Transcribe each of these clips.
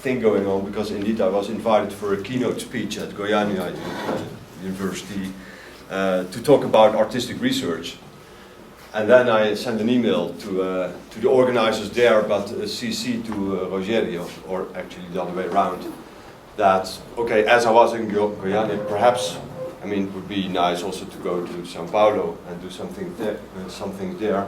thing going on, because indeed I was invited for a keynote speech at Goiânia University to talk about artistic research. And then I sent an email to the organizers there, but CC to Rogério, or actually the other way around, that, okay, as I was in Goiânia, perhaps, I mean, it would be nice also to go to São Paulo and do something there.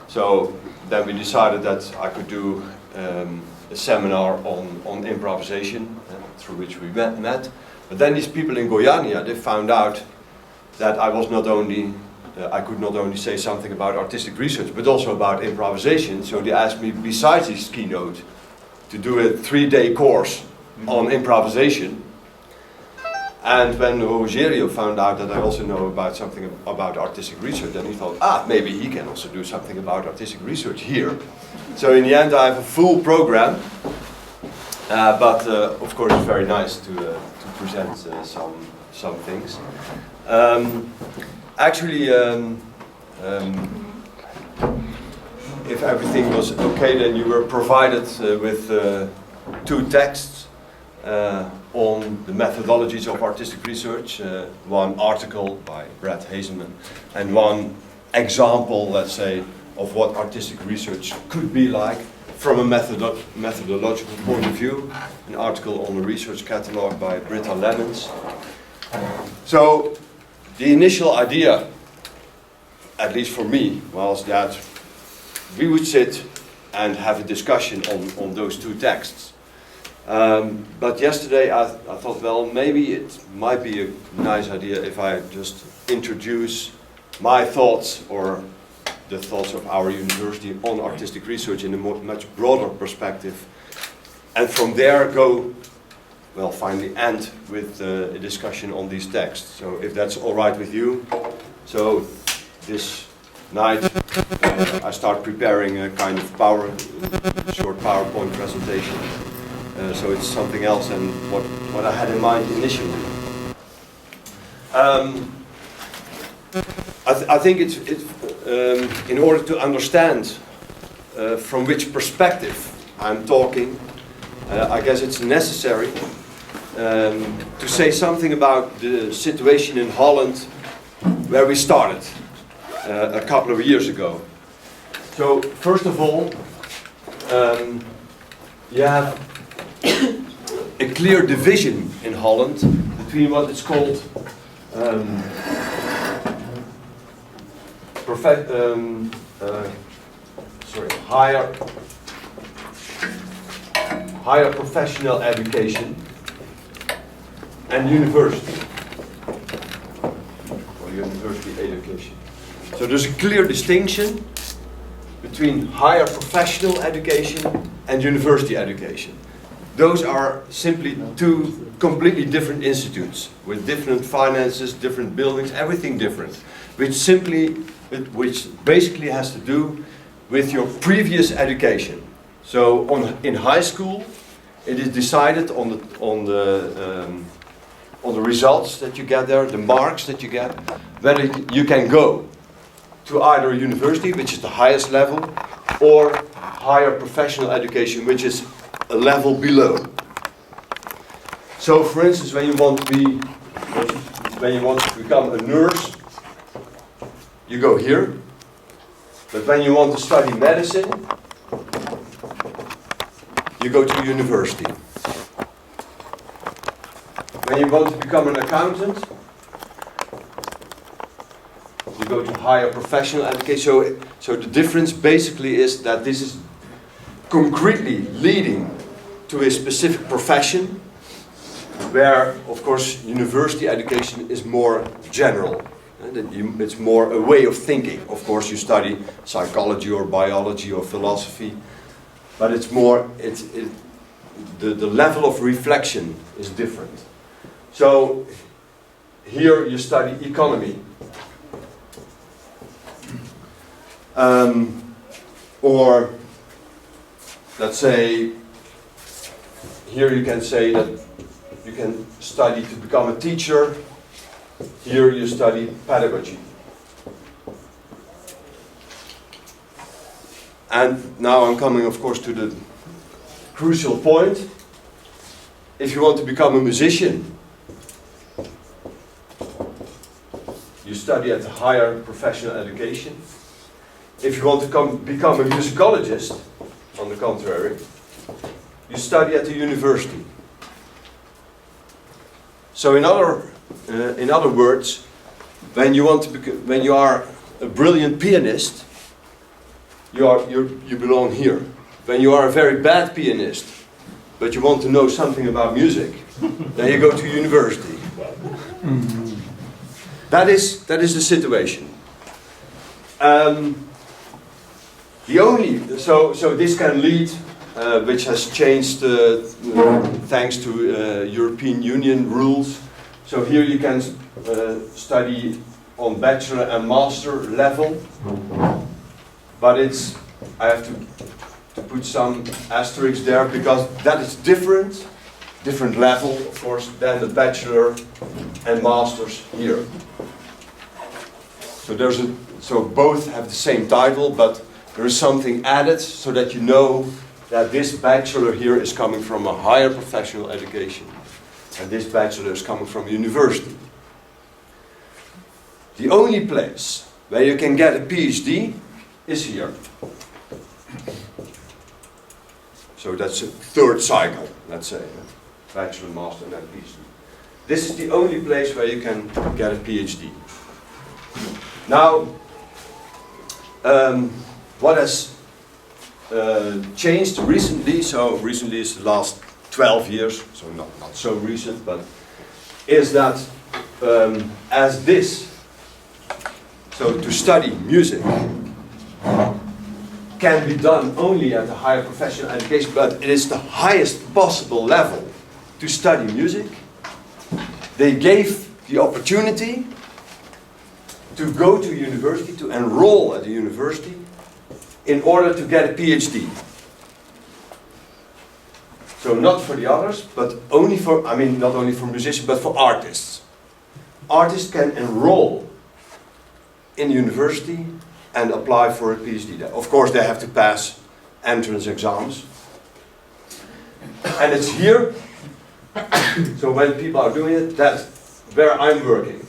So then we decided that I could do a seminar on improvisation, through which we met. But then these people in Goiânia, they found out that I was not only I could not only say something about artistic research, but also about improvisation. So they asked me, besides this keynote, to do a 3-day course on improvisation. And when Rogério found out that I also know about something about artistic research, then he thought, maybe he can also do something about artistic research here. So in the end, I have a full program. But of course, it's very nice to present some things. Actually, if everything was okay, then you were provided with 2 texts on the methodologies of artistic research, one article by Brad Hazelman, and one example, let's say, of what artistic research could be like from a methodological point of view, an article on the research catalog by Britta Lemmens. So, the initial idea, at least for me, was that we would sit and have a discussion on those 2 texts. But yesterday I thought, well, maybe it might be a nice idea if I just introduce my thoughts, or the thoughts of our university, on artistic research in a much broader perspective. And from there finally end with a discussion on these texts. So if that's all right with you. So this night I start preparing a kind of short PowerPoint presentation. So it's something else than what I had in mind initially. I think it's in order to understand from which perspective I'm talking, I guess it's necessary to say something about the situation in Holland where we started a couple of years ago. So first of all, you have a clear division in Holland between what is called higher professional education and university, or university education. So there's a clear distinction between higher professional education and university education. Those are simply 2 completely different institutes with different finances, different buildings, everything different, which basically has to do with your previous education. So in high school, it is decided on the results that you get there, the marks that you get, whether you can go to either university, which is the highest level, or higher professional education, which is a level below. So, for instance, when you want to become a nurse, you go here. But when you want to study medicine, you go to university. When you want to become an accountant, you go to higher professional education. So the difference basically is that this is concretely leading to a specific profession, where, of course, university education is more general. It's more a way of thinking. Of course, you study psychology or biology or philosophy, but it's more, the level of reflection is different. So here you study economy, or let's say here you can say that you can study to become a teacher. Here you study pedagogy. And now I'm coming, of course, to the crucial point. if you want to become a musician, you study at a higher professional education. If you want to become a musicologist, on the contrary, you study at the university. So in other words, when you are a brilliant pianist, you belong here. When you are a very bad pianist, but you want to know something about music, then you go to university. That is the situation. So this can lead, which has changed thanks to European Union rules. So here you can study on bachelor and master level, but I have to put some asterisks there because that is different level, of course, than the bachelor and masters here. So both have the same title, but there is something added so that you know that this bachelor here is coming from a higher professional education, and this bachelor is coming from university. The only place where you can get a PhD is here. So that's a third cycle, let's say, bachelor, master, and then PhD. This is the only place where you can get a PhD. Now, what has changed recently, so recently is the last 12 years, so not so recent, but is that so to study music can be done only at a higher professional education, but it is the highest possible level to study music. They gave the opportunity to go to university, to enroll at the university, in order to get a PhD. So not for the others, but only for, not only for musicians, but for artists. Artists can enroll in university and apply for a PhD there. Of course, they have to pass entrance exams. And it's here, so when people are doing it, that's where I'm working.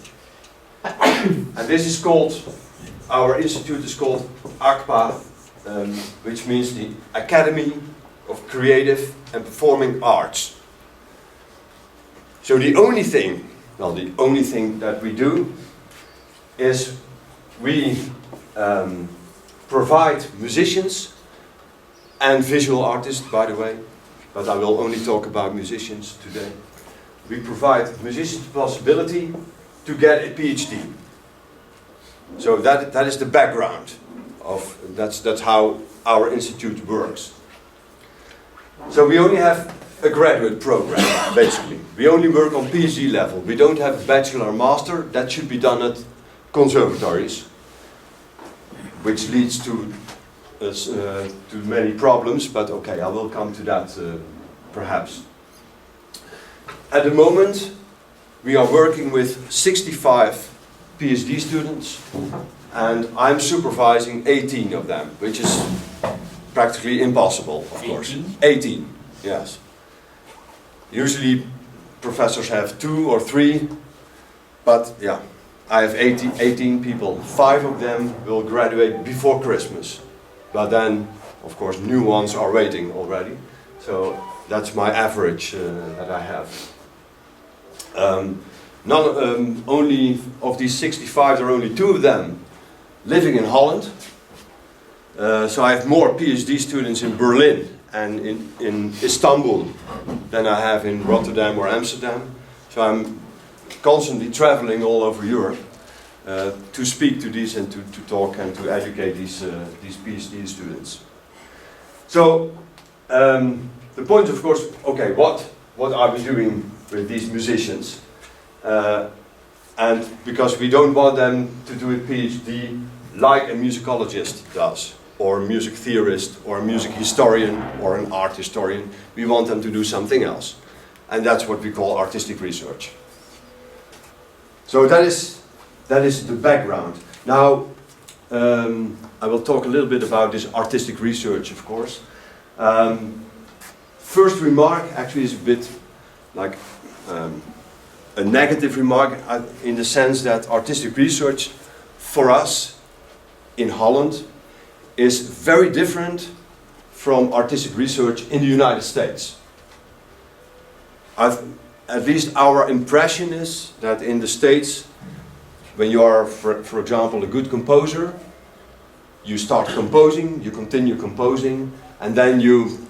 And this is called, our institute is called ACPA, which means the Academy of Creative and Performing Arts. So the only thing that we do is we provide musicians and visual artists, by the way, but I will only talk about musicians today. We provide musicians the possibility to get a PhD. So that is the background of, that's how our institute works. So we only have a graduate program, basically. We only work on PhD level. We don't have a bachelor or master. That should be done at conservatories, which leads to many problems, but okay, I will come to that perhaps. At the moment, we are working with 65 PhD students, and I'm supervising 18 of them, which is practically impossible, of course. 18, yes. Usually professors have 2 or 3, but yeah, I have 18 people. 5 of them will graduate before Christmas, but then, of course, new ones are waiting already. So that's my average that I have. Only of these 65, there are only 2 of them living in Holland. So I have more PhD students in Berlin and in Istanbul than I have in Rotterdam or Amsterdam. So I'm constantly traveling all over Europe to speak to these and to talk and to educate these PhD students. So the point, of course, okay, what are we doing with these musicians? And because we don't want them to do a PhD like a musicologist does, or a music theorist, or a music historian, or an art historian. We want them to do something else. And that's what we call artistic research. So that is the background. Now, I will talk a little bit about this artistic research, of course. First remark actually is a bit like a negative remark in the sense that artistic research for us in Holland is very different from artistic research in the United States. At least our impression is that in the States, when you are, for example, a good composer, you start composing, you continue composing, and then you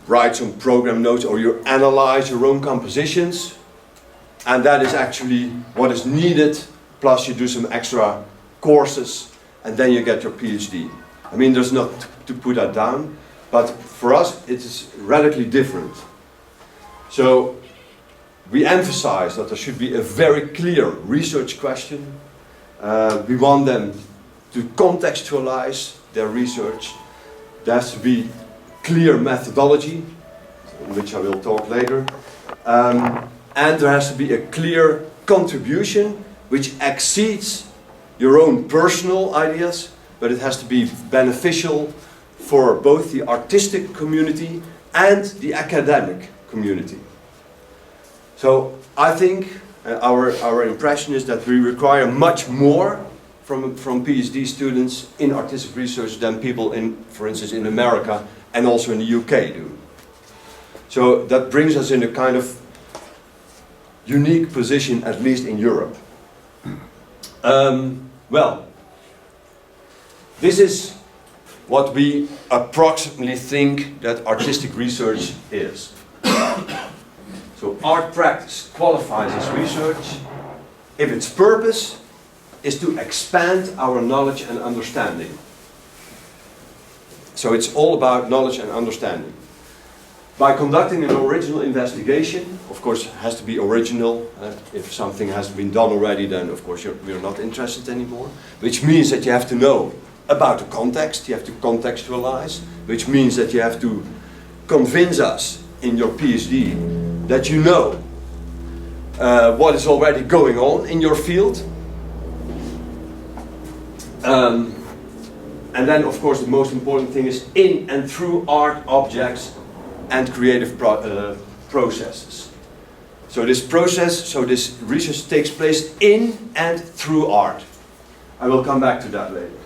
write some program notes or you analyze your own compositions, and that is actually what is needed, plus you do some extra courses, and then you get your PhD. I mean, there's not to put that down, but for us it is radically different. So we emphasize that there should be a very clear research question. We want them to contextualize their research. There has to be clear methodology, which I will talk later. And there has to be a clear contribution which exceeds your own personal ideas, but it has to be beneficial for both the artistic community and the academic community. So I think our impression is that we require much more from PhD students in artistic research than people in, for instance, in America and also in the UK do. So that brings us in a kind of unique position, at least in Europe. Well, this is what we approximately think that artistic research is. So art practice qualifies as research if its purpose is to expand our knowledge and understanding. So it's all about knowledge and understanding. By conducting an original investigation, of course it has to be original. If something has been done already, then of course we're not interested anymore. Which means that you have to know about the context, you have to contextualize, which means that you have to convince us in your PhD that you know what is already going on in your field. And then of course the most important thing is in and through art objects and creative processes. So this research takes place in and through art. I will come back to that later.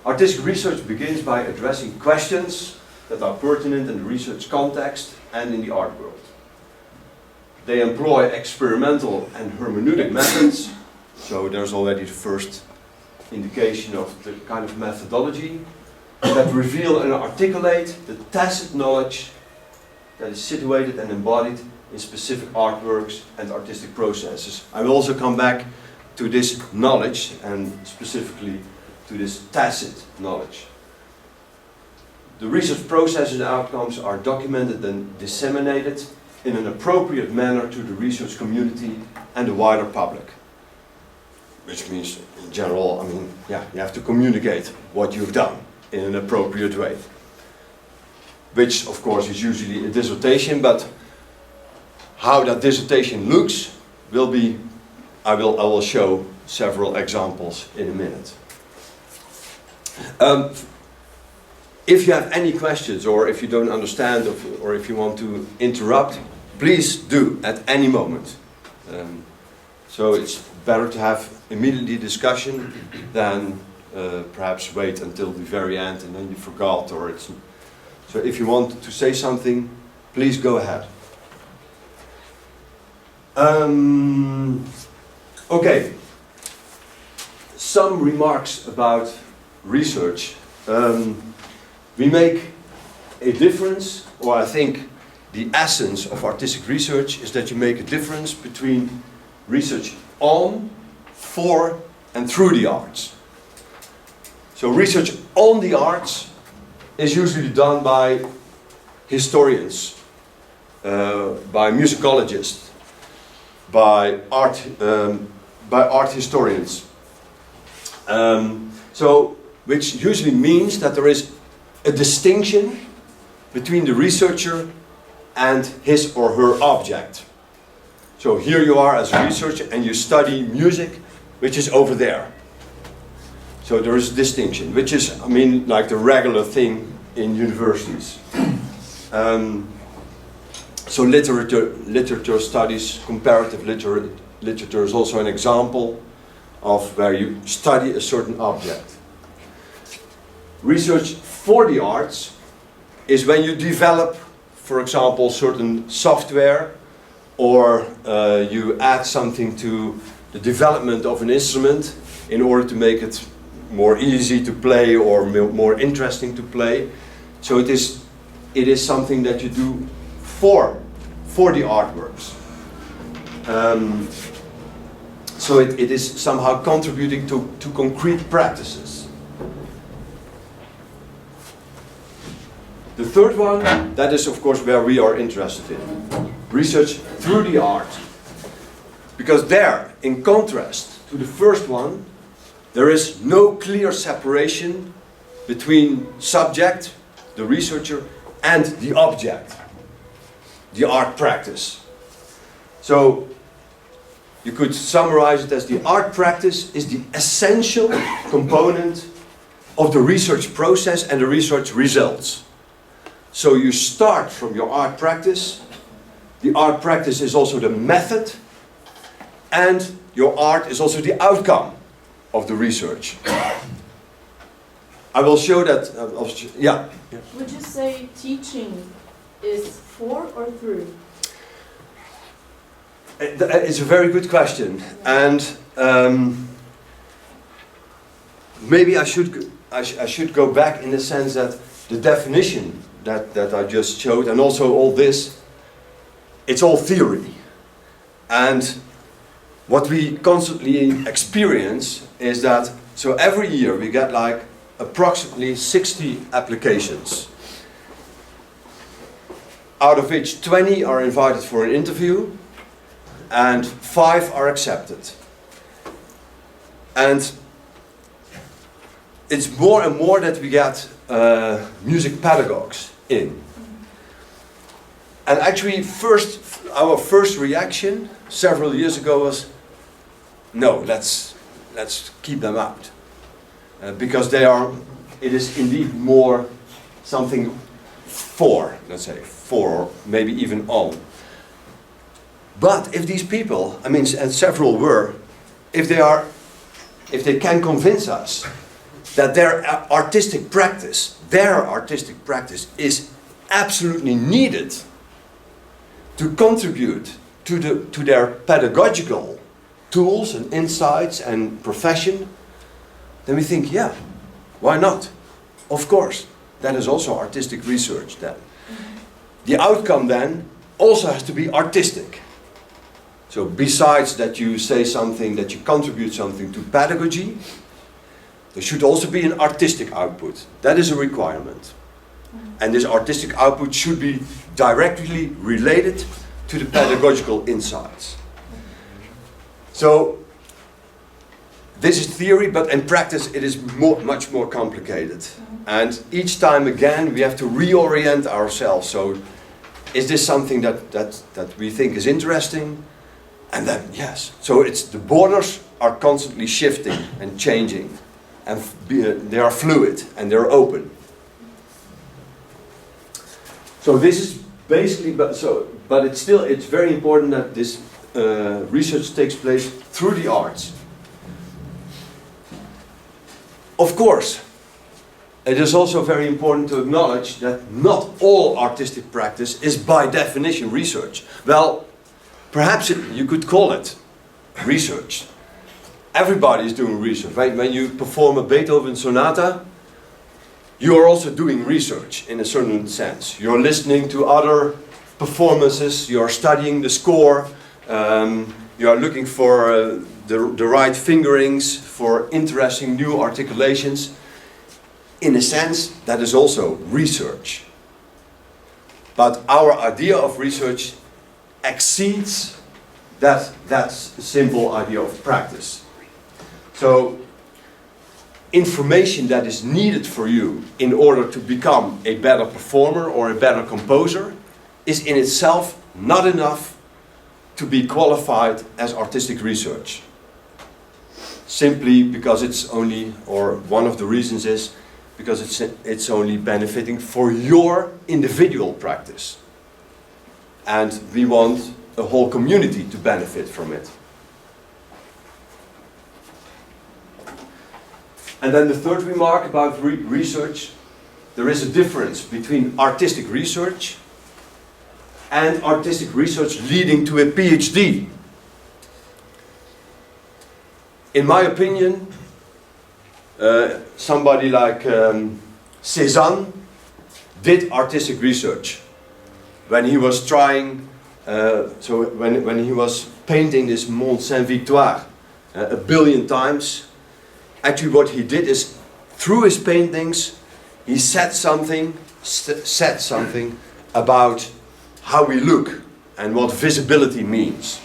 Artistic research begins by addressing questions that are pertinent in the research context and in the art world. They employ experimental and hermeneutic methods, so there's already the first indication of the kind of methodology that reveal and articulate the tacit knowledge that is situated and embodied in specific artworks and artistic processes. I will also come back to this knowledge and specifically to this tacit knowledge. The research processes and outcomes are documented and disseminated in an appropriate manner to the research community and the wider public. Which means, in general, you have to communicate what you've done in an appropriate way. Which, of course, is usually a dissertation, but how that dissertation looks will be, I will show several examples in a minute. If you have any questions, or if you don't understand, or if you want to interrupt, please do at any moment. So it's better to have immediately discussion than perhaps wait until the very end and then you forgot, or it's. So if you want to say something, please go ahead. Okay. Some remarks about research. We make a difference, or I think the essence of artistic research is that you make a difference between research on, for, and through the arts. So research on the arts is usually done by historians, by musicologists, by art historians. Which usually means that there is a distinction between the researcher and his or her object. So here you are as a researcher and you study music, which is over there. So there is a distinction, which is, like the regular thing in universities. So literature studies, comparative literature is also an example of where you study a certain object. Research for the arts is when you develop, for example, certain software, or you add something to the development of an instrument in order to make it more easy to play or more interesting to play. So it is something that you do for the artworks. So it is somehow contributing to concrete practices. The third one, that is of course where we are interested in. Research through the art. Because there, in contrast to the first one, there is no clear separation between subject, the researcher, and the object, the art practice. So you could summarize it as the art practice is the essential component of the research process and the research results. So you start from your art practice. The art practice is also the method, and your art is also the outcome of the research. I will show that. Yeah. Would you say teaching is for or through? It's a very good question, and maybe I should go back in the sense that the definition that I just showed, and also all this, it's all theory. And what we constantly experience is that, so every year we get like approximately 60 applications, out of which 20 are invited for an interview and 5 are accepted. And it's more and more that we get music pedagogues in. And actually our first reaction several years ago was, no, let's keep them out. Because it is indeed more something for, let's say, for, maybe even on. But if these people, I mean, and several were, if they can convince us that their artistic practice is absolutely needed to contribute to their pedagogical tools and insights and profession, then we think, yeah, why not? Of course, that is also artistic research then. The outcome then also has to be artistic. So besides that you say something, that you contribute something to pedagogy, there should also be an artistic output. That is a requirement. And this artistic output should be directly related to the pedagogical insights. So this is theory, but in practice it is much more complicated. And each time again we have to reorient ourselves. So is this something that we think is interesting? And then yes. So the borders are constantly shifting and changing. And they are fluid and they're open. So this is basically, but it's very important that this research takes place through the arts. Of course, it is also very important to acknowledge that not all artistic practice is by definition research. Well, perhaps you could call it research. Everybody is doing research, right? When you perform a Beethoven sonata, you are also doing research in a certain sense. You're listening to other performances, you are studying the score, you are looking for the right fingerings, for interesting new articulations. In a sense, that is also research. But our idea of research exceeds that simple idea of practice. So, information that is needed for you in order to become a better performer or a better composer is in itself not enough to be qualified as artistic research. Simply because it's only, or one of the reasons is, because it's only benefiting for your individual practice. and we want a whole community to benefit from it. And then the third remark about research, there is a difference between artistic research and artistic research leading to a PhD. In my opinion, somebody like Cézanne did artistic research when he was trying, when he was painting this Mont Saint-Victoire a billion times. Actually what he did is, through his paintings, he said something about how we look and what visibility means.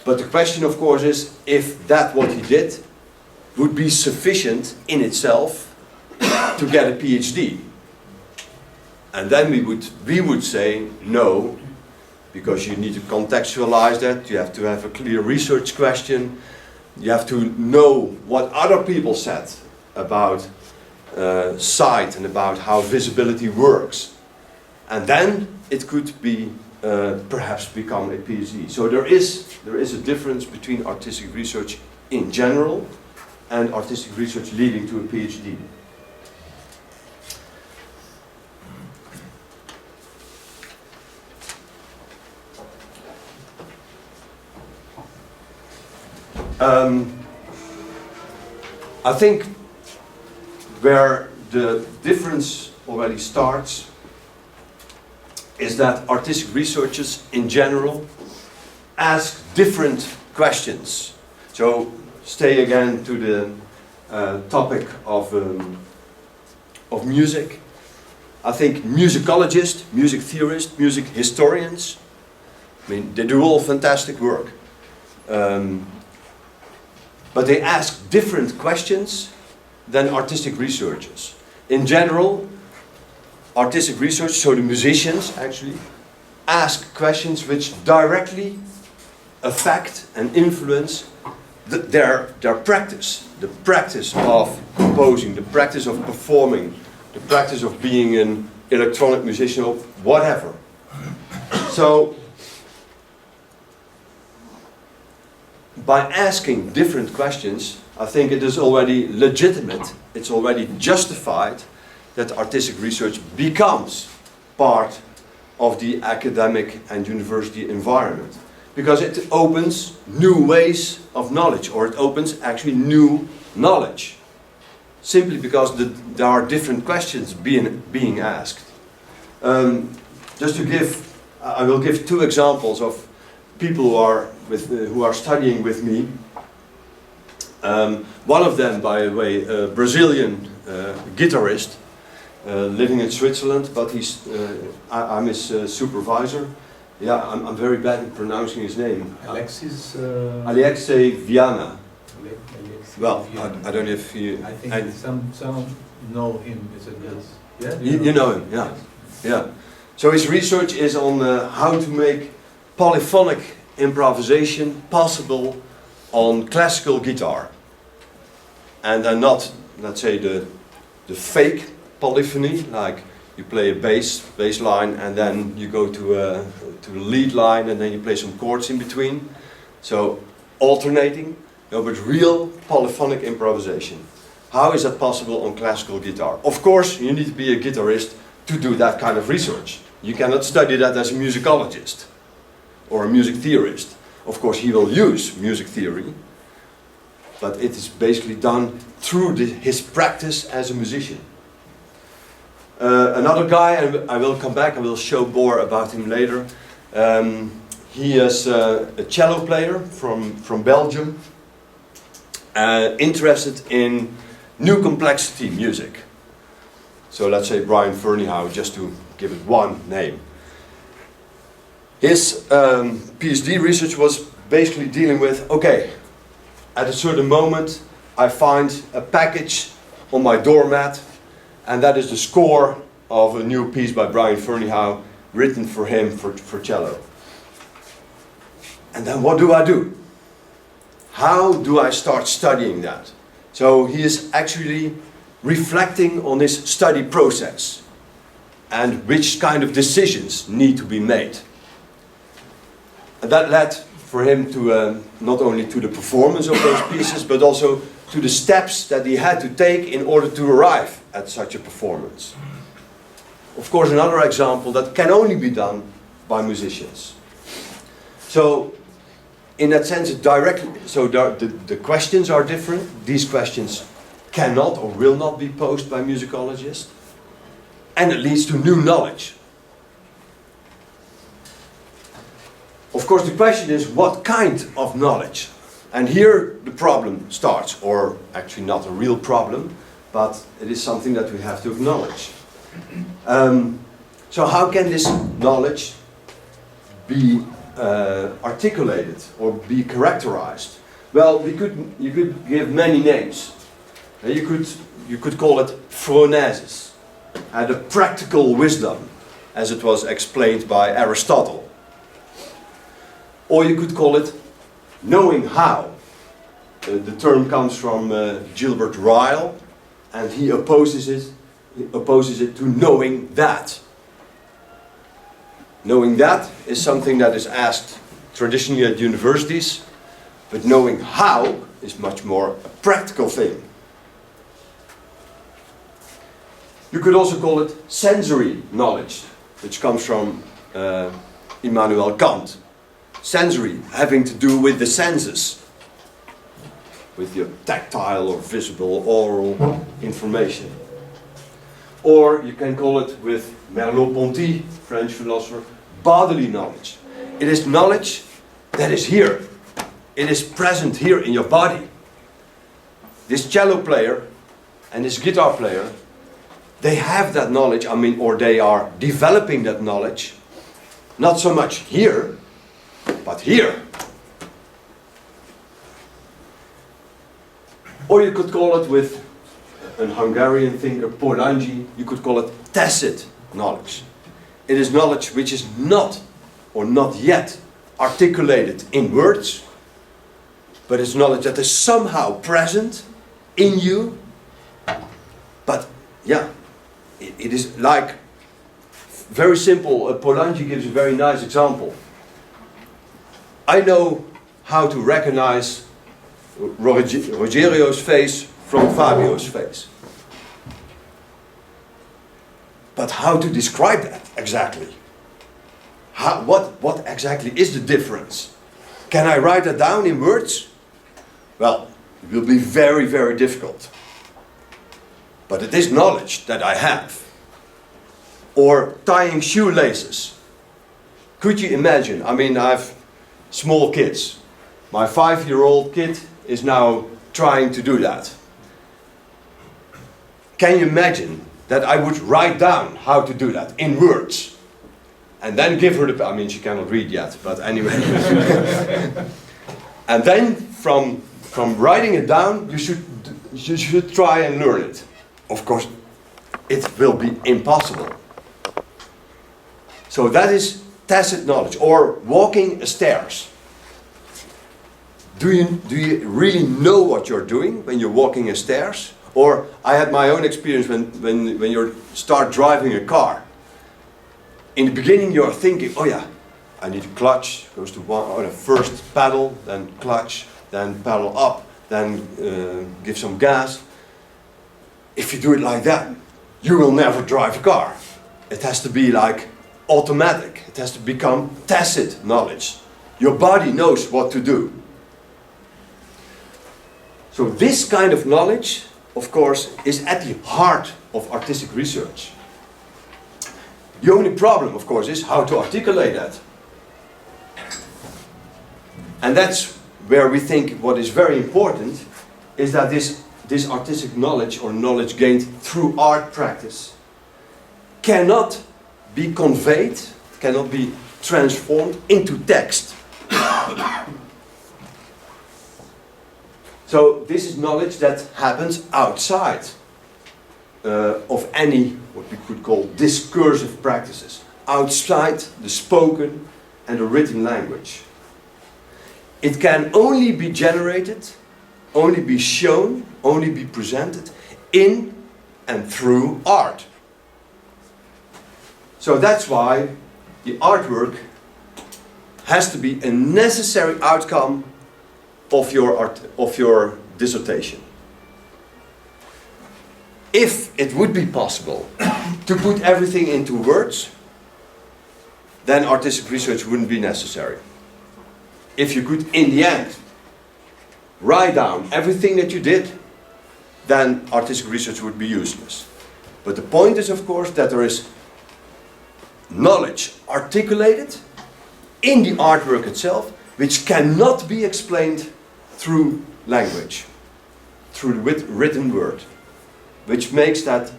But the question of course is, if that what he did would be sufficient in itself to get a PhD. And then we would say no, because you need to contextualize that, you have to have a clear research question, you have to know what other people said about sight and about how visibility works. And then it could be perhaps become a PhD. So there is a difference between artistic research in general and artistic research leading to a PhD. I think where the difference already starts is that artistic researchers in general ask different questions. So stay again to the topic of music. I think musicologists, music theorists, music historians, I mean, they do all fantastic work. But they ask different questions than artistic researchers. In general, artistic research, so the musicians actually, ask questions which directly affect and influence their practice. The practice of composing, the practice of performing, the practice of being an electronic musician or whatever. So, by asking different questions, I think it is already legitimate, it's already justified that artistic research becomes part of the academic and university environment. Because it opens new ways of knowledge, or it opens actually new knowledge. Simply because there are different questions being asked. Just to give, I will give two examples of people who are studying with me. One of them, by the way, a Brazilian guitarist living in Switzerland, but I'm his supervisor. Yeah, I'm very bad at pronouncing his name. Alexei Viana. Well, I don't know if you... I think some know him as a good... Yeah, you know him, yeah. Yeah. So his research is on how to make polyphonic improvisation possible on classical guitar. And then not, let's say, the fake polyphony, like you play a bass line and then you go to the lead line and then you play some chords in between. So alternating, no, but real polyphonic improvisation. How is that possible on classical guitar? Of course, you need to be a guitarist to do that kind of research. You cannot study that as a musicologist or a music theorist. Of course, he will use music theory, but it is basically done through his practice as a musician. Another guy, and I will come back, I will show more about him later. He is a cello player from Belgium, interested in new complexity music. So let's say Brian Ferneyhough, just to give it one name. His PhD research was basically dealing with, okay, at a certain moment I find a package on my doormat, and that is the score of a new piece by Brian Ferneyhough written for him for cello. And then what do I do? How do I start studying that? So he is actually reflecting on his study process. and which kind of decisions need to be made. And that led for him to not only to the performance of those pieces, but also to the steps that he had to take in order to arrive at such a performance. Of course, another example that can only be done by musicians. So, in that sense, the questions are different. These questions cannot or will not be posed by musicologists. And it leads to new knowledge. Of course, the question is, what kind of knowledge? And here the problem starts, or actually not a real problem, but it is something that we have to acknowledge. So how can this knowledge be articulated or be characterized? Well, you could give many names. You could call it phronesis, and a practical wisdom, as it was explained by Aristotle. Or you could call it knowing how. The term comes from Gilbert Ryle, and he opposes it to knowing that. Knowing that is something that is asked traditionally at universities, but knowing how is much more a practical thing. You could also call it sensory knowledge, which comes from Immanuel Kant. Sensory, having to do with the senses, with your tactile or visible oral information. Or you can call it, with Merleau-Ponty, French philosopher, bodily knowledge. It is knowledge that is here. It is present here in your body. This cello player and this guitar player, they have that knowledge, or they are developing that knowledge, not so much here, but here. Or you could call it, with an Hungarian thinker, Polanyi, you could call it tacit knowledge. It is knowledge which is not, or not yet, articulated in words, but it's knowledge that is somehow present in you. But yeah, it is like, very simple. Polanyi gives a very nice example. I know how to recognize Rogerio's face from Fabio's face. But how to describe that exactly? What exactly is the difference? Can I write that down in words? Well, it will be very, very difficult. But it is knowledge that I have. Or tying shoelaces. Could you imagine? I have small kids. My 5-year-old kid is now trying to do that. Can you imagine that I would write down how to do that in words? And then give her she cannot read yet, but anyway. And then from writing it down, you should try and learn it. Of course, it will be impossible. So that is tacit knowledge. Or walking stairs. Do you really know what you're doing when you're walking stairs? Or I had my own experience when you start driving a car. In the beginning you're thinking, oh yeah, I need to clutch, goes to first pedal, then clutch, then pedal up, then give some gas. If you do it like that, you will never drive a car. It has to be like automatic. It has to become tacit knowledge. Your body knows what to do. So this kind of knowledge, of course, is at the heart of artistic research. The only problem, of course, is how to articulate that. And that's where we think what is very important is that this artistic knowledge, or knowledge gained through art practice, cannot be conveyed, cannot be transformed into text. So this is knowledge that happens outside of any, what we could call, discursive practices, outside the spoken and the written language. It can only be generated, only be shown, only be presented in and through art. So that's why the artwork has to be a necessary outcome of your dissertation. If it would be possible to put everything into words, then artistic research wouldn't be necessary. If you could, in the end, write down everything that you did, then artistic research would be useless. But the point is, of course, that there is knowledge articulated in the artwork itself, which cannot be explained through language, through the written word, which makes that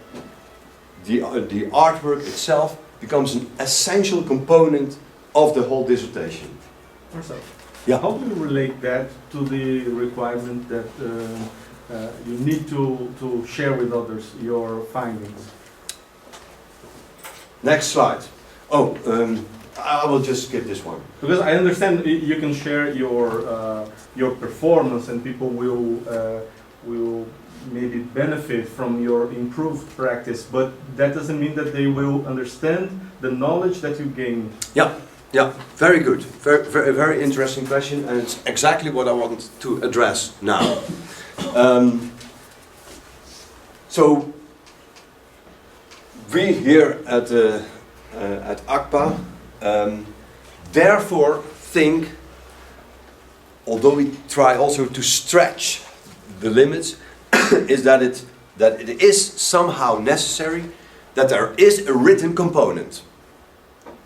the artwork itself becomes an essential component of the whole dissertation. Marcel, Yeah. how do you relate that to the requirement that you need to share with others your findings? Next slide. Oh, I will just skip this one. Because I understand you can share your performance and people will maybe benefit from your improved practice, but that doesn't mean that they will understand the knowledge that you gained. Yeah, very good. Very interesting question, and it's exactly what I want to address now. So, we here at ACPA therefore think, although we try also to stretch the limits, is that it is somehow necessary that there is a written component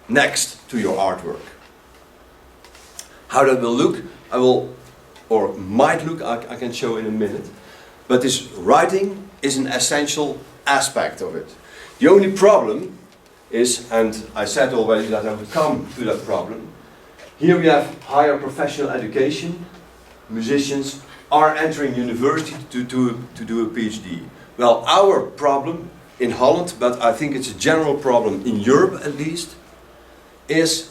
next to your artwork. How that will look, I will, or might look, I can show in a minute. But this writing is an essential aspect of it. The only problem is, and I said already that I would come to that problem, here we have higher professional education. Musicians are entering university to do a PhD. Well, our problem in Holland, but I think it's a general problem in Europe at least, is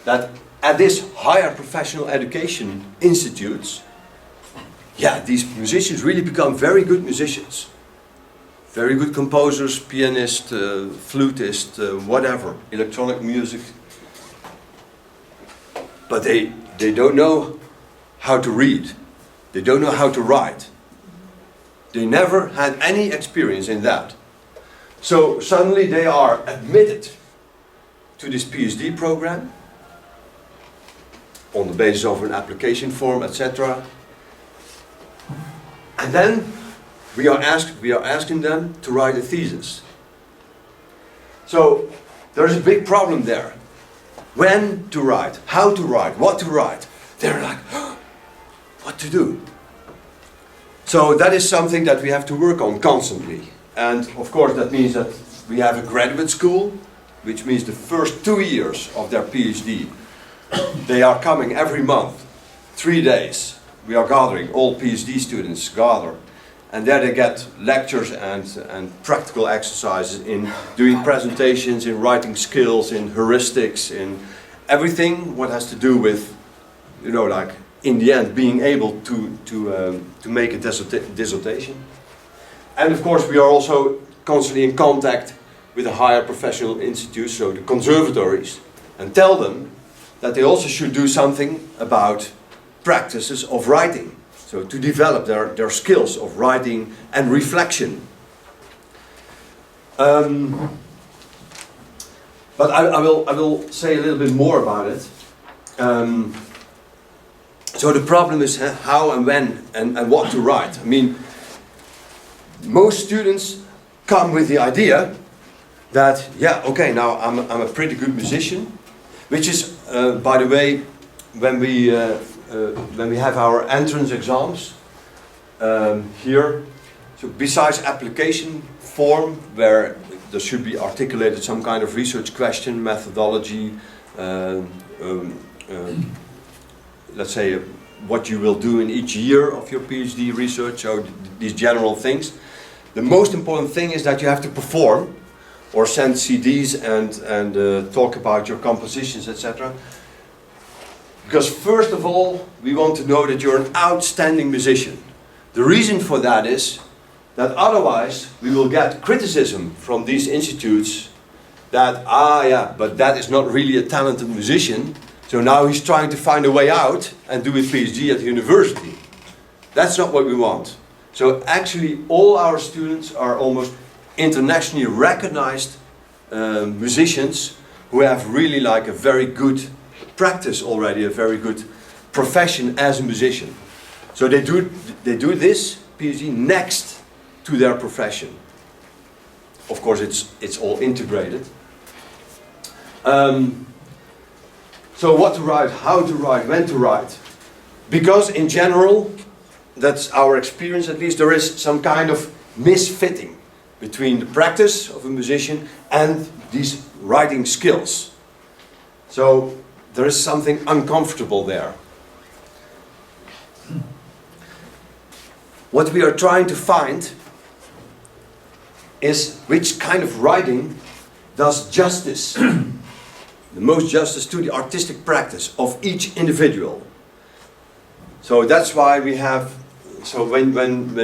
that at these higher professional education institutes, these musicians really become very good musicians. Very good composers, pianists, flutists, whatever, electronic music. But they don't know how to read. They don't know how to write. They never had any experience in that. So suddenly they are admitted to this PhD program on the basis of an application form, etc. And then we are asking them to write a thesis. So there's a big problem there. When to write, how to write, what to write. They're like, what to do? So that is something that we have to work on constantly. And of course that means that we have a graduate school, which means the first 2 years of their PhD. They are coming every month, 3 days. We are gathering, all PhD students gather. And there they get lectures and practical exercises in doing presentations, in writing skills, in heuristics, in everything what has to do with, like in the end being able to make a dissertation. And of course we are also constantly in contact with the higher professional institutes, so the conservatories, and tell them that they also should do something about practices of writing. So to develop their skills of writing and reflection. But I will say a little bit more about it. So the problem is how and when and what to write. I mean, most students come with the idea that, now I'm a pretty good musician, which is, by the way, when we have our entrance exams here, so besides application form, where there should be articulated some kind of research question, methodology, let's say what you will do in each year of your PhD research, so these general things. The most important thing is that you have to perform or send CDs and talk about your compositions, etc. Because first of all, we want to know that you're an outstanding musician. The reason for that is that otherwise we will get criticism from these institutes that, but that is not really a talented musician, so now he's trying to find a way out and do his PhD at the university. That's not what we want. So actually all our students are almost internationally recognized musicians who have really like a very good practice already, a very good profession as a musician. So they do this PhD next to their profession. Of course it's all integrated. So what to write, how to write, when to write. Because in general, that's our experience at least, there is some kind of misfitting between the practice of a musician and these writing skills. So there is something uncomfortable there. What we are trying to find is which kind of writing does justice, the most justice to the artistic practice of each individual. So that's why we have, so when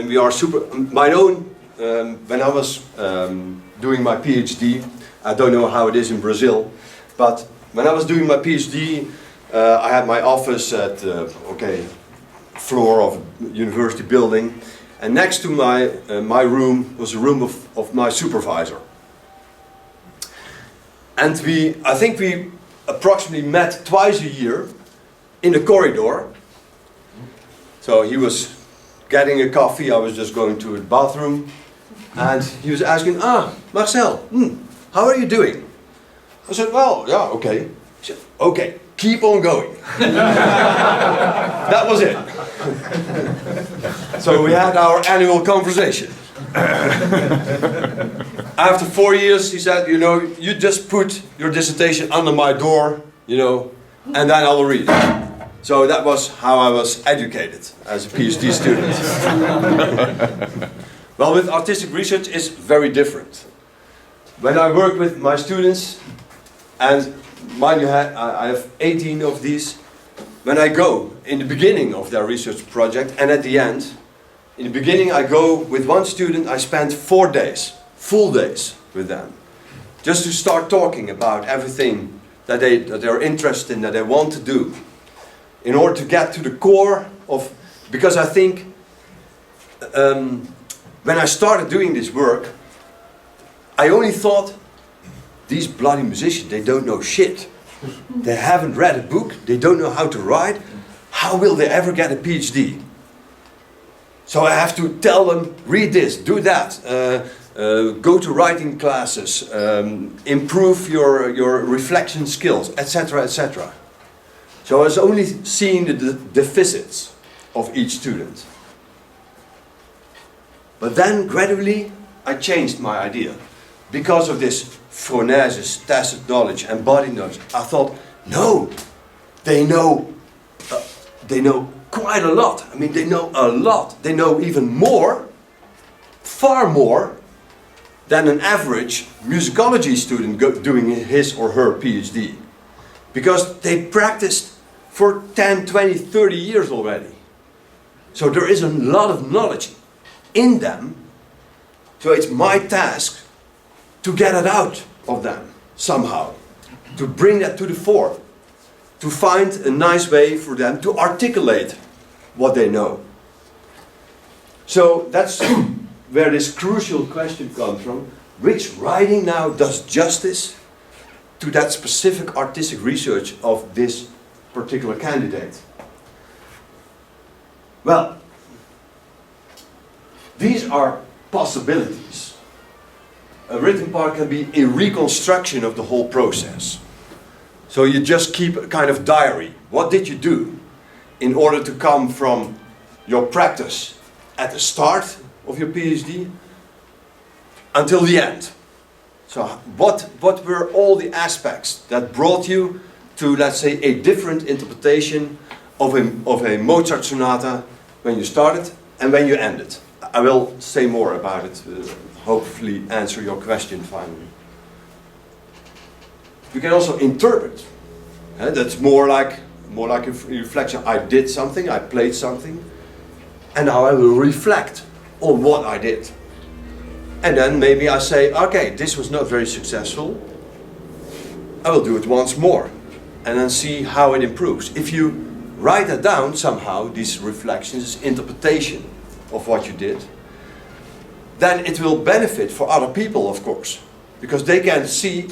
we are my own, when I was doing my PhD, I don't know how it is in Brazil, but when I was doing my PhD, I had my office at floor of a university building, and next to my room was a room of my supervisor. And I think we approximately met twice a year in the corridor. So he was getting a coffee, I was just going to the bathroom, and he was asking, Marcel, how are you doing? I said, well, yeah, okay. He said, okay, keep on going. That was it. So we had our annual conversation. After 4 years, he said, you just put your dissertation under my door, and then I will read it. So that was how I was educated as a PhD student. Well, with artistic research, it's very different. When I work with my students, and mind you, I have 18 of these, when I go in the beginning of their research project and at the end, in the beginning I go with one student, I spend 4 days, full days with them, just to start talking about everything that they're interested in, that they want to do, in order to get to the core of, because I think when I started doing this work, I only thought, these bloody musicians, they don't know shit. They haven't read a book, they don't know how to write. How will they ever get a PhD? So I have to tell them, read this, do that, go to writing classes, improve your reflection skills, etc., etc. So I was only seeing the deficits of each student. But then gradually I changed my idea. Because of this phronesis, tacit knowledge, embodied knowledge, I thought, no, they know quite a lot. I mean, they know a lot. They know even more, far more, than an average musicology student doing his or her PhD. Because they practiced for 10, 20, 30 years already. So there is a lot of knowledge in them. So it's my task to get it out of them somehow, to bring that to the fore, to find a nice way for them to articulate what they know. So that's where this crucial question comes from. Which writing now does justice to that specific artistic research of this particular candidate? Well, these are possibilities. A written part can be a reconstruction of the whole process. So you just keep a kind of diary. What did you do in order to come from your practice at the start of your PhD until the end? So what were all the aspects that brought you to, let's say, a different interpretation of a Mozart sonata when you started and when you ended? I will say more about it, hopefully answer your question finally. You can also interpret. That's more like a reflection. I did something, I played something, and now I will reflect on what I did. And then maybe I say, okay, this was not very successful. I will do it once more and then see how it improves. If you write that down somehow, these reflections, this interpretation of what you did, then it will benefit for other people, of course, because they can see,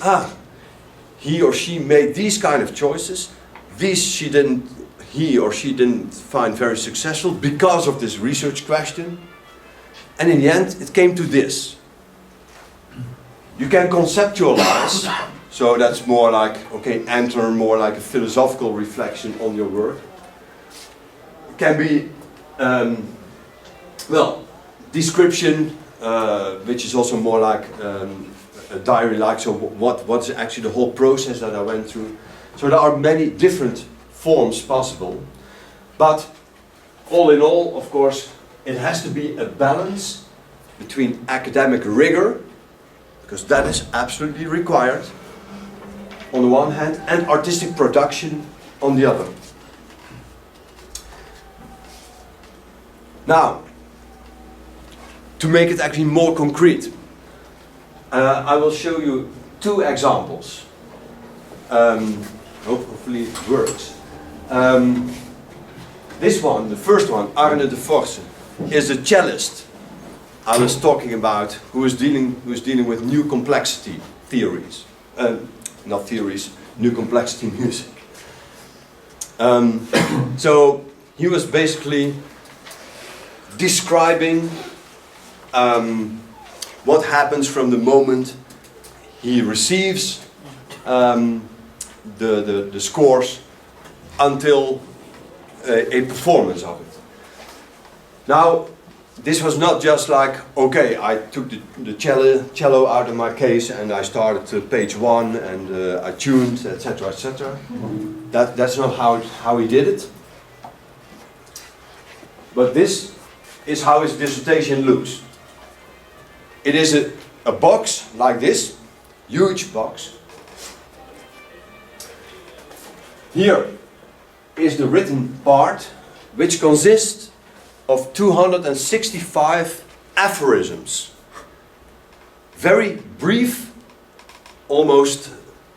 he or she made these kind of choices, these he or she didn't find very successful because of this research question, and in the end it came to this. You can conceptualize, so that's more like, okay, enter more like a philosophical reflection on your work. It can be, well, description, which is also more like a diary-like, so what's actually the whole process that I went through. So there are many different forms possible, but all in all, of course, it has to be a balance between academic rigor, because that is absolutely required on the one hand, and artistic production on the other. Now, to make it actually more concrete, I will show you two examples. Hopefully it works. This one, the first one, Arne de Force, is a cellist I was talking about, who is dealing with new complexity theories. Not theories, new complexity music. So he was basically describing what happens from the moment he receives the scores until a performance of it. Now, this was not just like, okay, I took the cello out of my case and I started to page 1 and I tuned, etc., etc. That's not how he did it. But this is how his dissertation looks. It is a box like this, huge box. Here is the written part, which consists of 265 aphorisms. Very brief, almost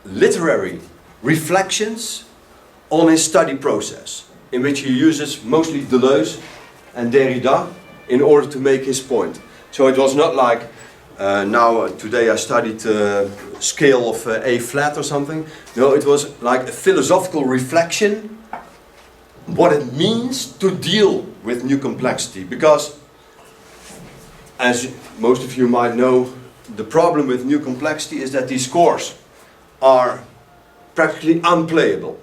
literary reflections on his study process, in which he uses mostly Deleuze and Derrida in order to make his point. So it was not like, today I studied scale of A flat or something. No, it was like a philosophical reflection, what it means to deal with new complexity. Because, as most of you might know, the problem with new complexity is that these scores are practically unplayable.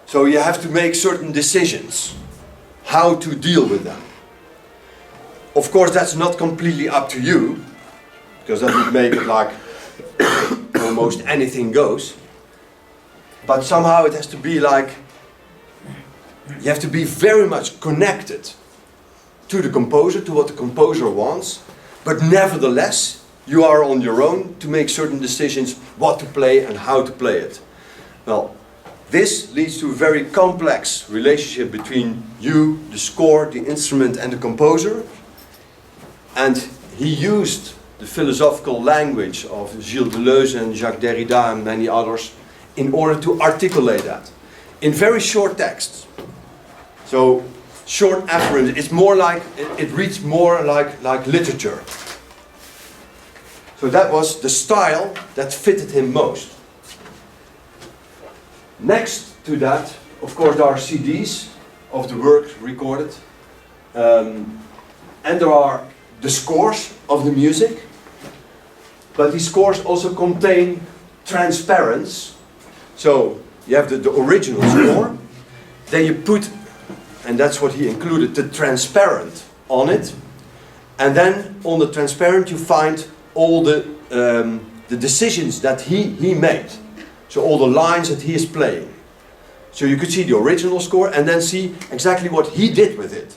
So you have to make certain decisions how to deal with them. Of course, that's not completely up to you, because that would make it like almost anything goes. But somehow it has to be like, you have to be very much connected to the composer, to what the composer wants, but nevertheless, you are on your own to make certain decisions what to play and how to play it. Well, this leads to a very complex relationship between you, the score, the instrument, and the composer. And he used the philosophical language of Gilles Deleuze and Jacques Derrida and many others in order to articulate that in very short texts. So short aphorisms, it's more like, it reads more like literature. So that was the style that fitted him most. Next to that, of course, there are CDs of the work recorded. And there are the scores of the music. But these scores also contain transparents. So you have the original score. Then you put, and that's what he included, the transparent on it. And then on the transparent you find all the decisions that he made. So all the lines that he is playing. So you could see the original score and then see exactly what he did with it.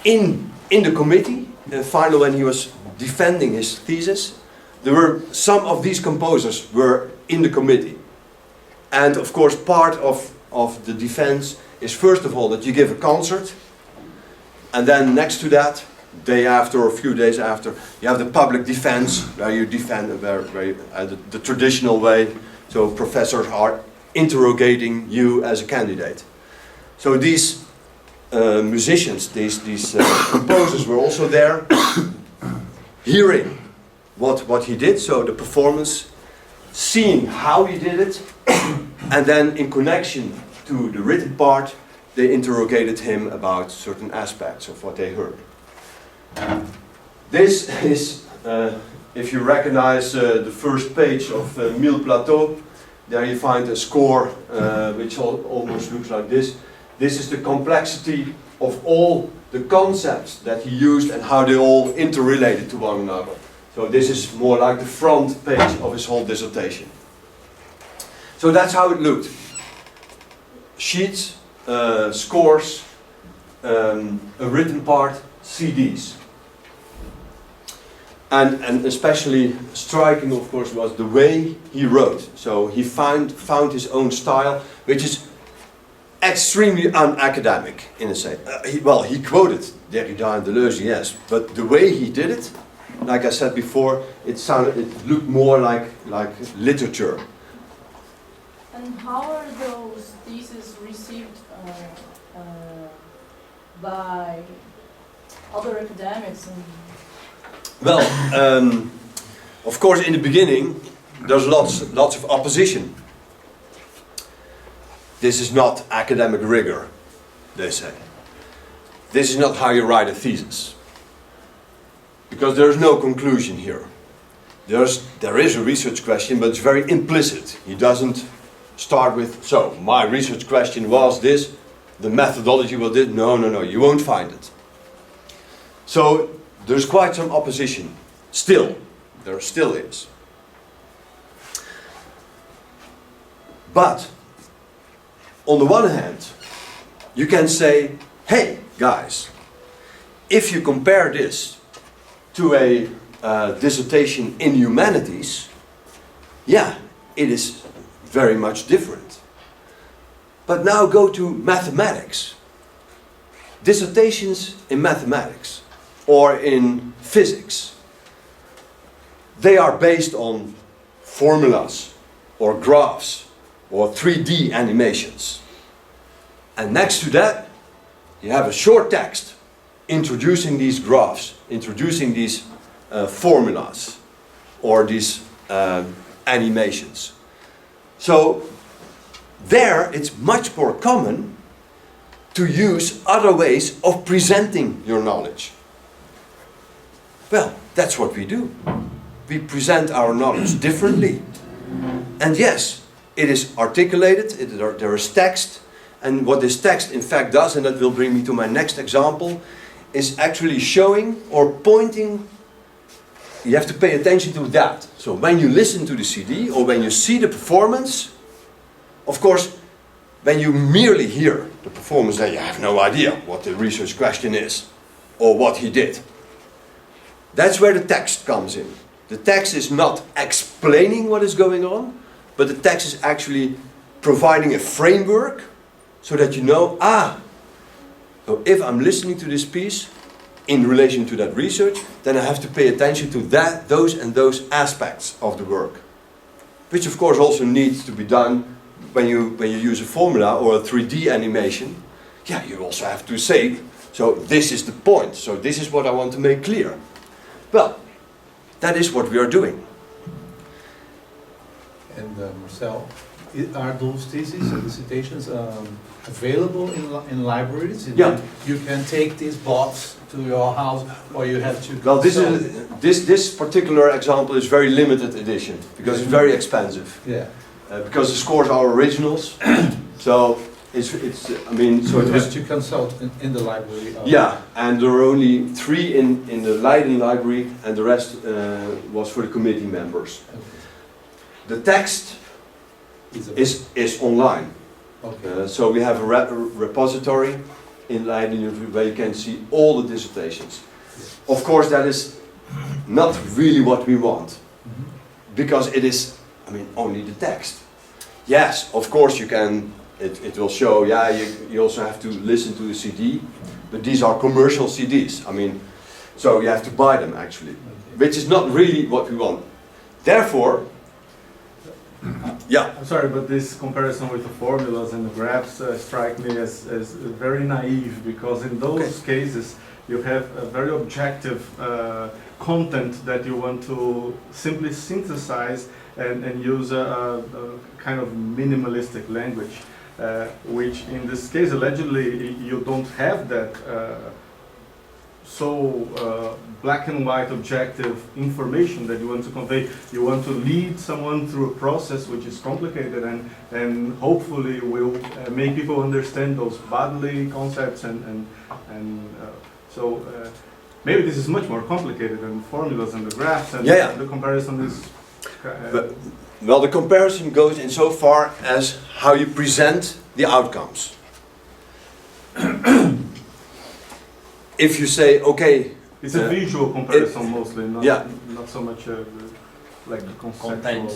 In the committee, finally when he was defending his thesis, there were some of these composers were in the committee. And of course part of the defense is first of all that you give a concert, and then next to that day after or a few days after, you have the public defense, where you defend the traditional way. So professors are interrogating you as a candidate. So these musicians, these composers were also there, hearing what he did, so the performance, seeing how he did it, and then in connection to the written part, they interrogated him about certain aspects of what they heard. This is, if you recognize the first page of Mille Plateau, there you find a score which almost looks like this. This is the complexity of all the concepts that he used and how they all interrelated to one another. So this is more like the front page of his whole dissertation. So that's how it looked. Sheets, scores, a written part, CDs. And especially striking, of course, was the way he wrote. So he found his own style, which is extremely unacademic in a sense. He quoted Derrida and Deleuze, yes, but the way he did it, like I said before, it looked more like literature. And how are those theses received by other academics? Well, of course, in the beginning, there's lots of opposition. This is not academic rigor, they say. This is not how you write a thesis. Because there is no conclusion here. There is a research question, but it's very implicit. He doesn't start with, so, my research question was this, the methodology was this. No, you won't find it. So, there's quite some opposition. Still. There still is. But, on the one hand, you can say, hey, guys, if you compare this to a dissertation in humanities, yeah, it is very much different. But now go to mathematics. Dissertations in mathematics or in physics, they are based on formulas or graphs or 3D animations. And next to that, you have a short text introducing these graphs, introducing these formulas or these animations. So there it's much more common to use other ways of presenting your knowledge. Well, that's what we do. We present our knowledge differently. And yes, it is articulated, there is text, and what this text in fact does, and that will bring me to my next example, is actually showing or pointing. You have to pay attention to that. So when you listen to the CD or when you see the performance, of course, when you merely hear the performance, then you have no idea what the research question is or what he did. That's where the text comes in. The text is not explaining what is going on, but the text is actually providing a framework so that you know, so if I'm listening to this piece in relation to that research, then I have to pay attention to those aspects of the work. Which of course also needs to be done when you use a formula or a 3D animation. Yeah, you also have to say, so this is the point, so this is what I want to make clear. Well, that is what we are doing. And Marcel, are those theses and dissertations available in libraries? Yeah. You can take these blocks to your house, or you have to. Well, this particular example is very limited edition because it's very expensive. Yeah. Because the scores are originals, so it's I mean, so it You was. have to consult in the library. Yeah, and there were only 3 in the Leiden library, and the rest was for the committee members. Okay. The text is online. Okay. So we have a repository in Leiden where you can see all the dissertations. Of course, that is not really what we want, because it is, I mean, only the text. Yes, of course you can, it will show, yeah, you also have to listen to the CD, but these are commercial CDs. I mean, So you have to buy them actually, which is not really what we want. Therefore, yeah. I'm sorry, but this comparison with the formulas and the graphs strike me as very naive, because in those cases you have a very objective content that you want to simply synthesize and use a kind of minimalistic language, which in this case allegedly you don't have that black and white objective information that you want to convey. You want to lead someone through a process which is complicated and hopefully will make people understand those bodily concepts so maybe this is much more complicated than formulas and the graphs, and the comparison is... Well, the comparison goes in so far as how you present the outcomes. If you say, okay... It's a visual comparison mostly, not so much like the content.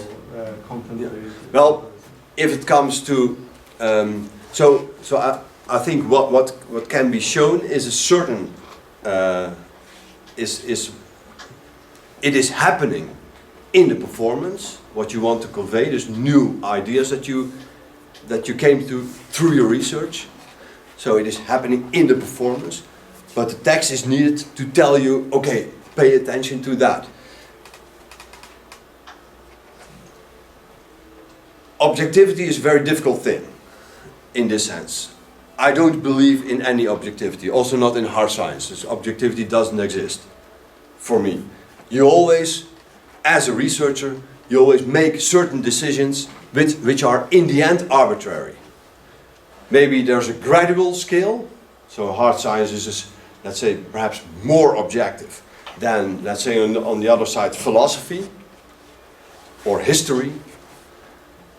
Well, if it comes to... I think what can be shown is a certain... it is happening in the performance, what you want to convey. There's new ideas that you came to through your research. So it is happening in the performance, but the text is needed to tell you, okay, pay attention to that. Objectivity is a very difficult thing in this sense. I don't believe in any objectivity, also not in hard sciences. Objectivity doesn't exist for me. You always, as a researcher, you always make certain decisions which are in the end arbitrary. Maybe there's a gradual scale, so hard sciences is, let's say, perhaps more objective than, let's say, on the other side, philosophy or history.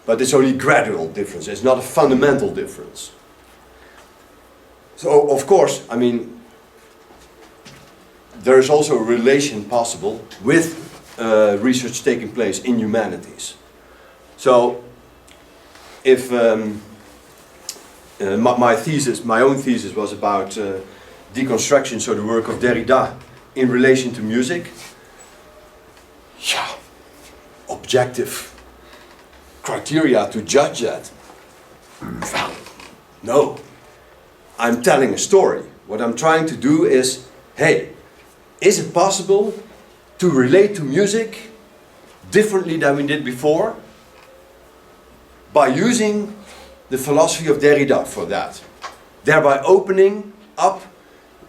But it's only gradual difference, it's not a fundamental difference. So, of course, I mean, there is also a relation possible with research taking place in humanities. So, if my own thesis was about deconstruction, so the work of Derrida in relation to music, objective criteria to judge that. Well, no. I'm telling a story. What I'm trying to do is, hey, is it possible to relate to music differently than we did before? By using the philosophy of Derrida for that. Thereby opening up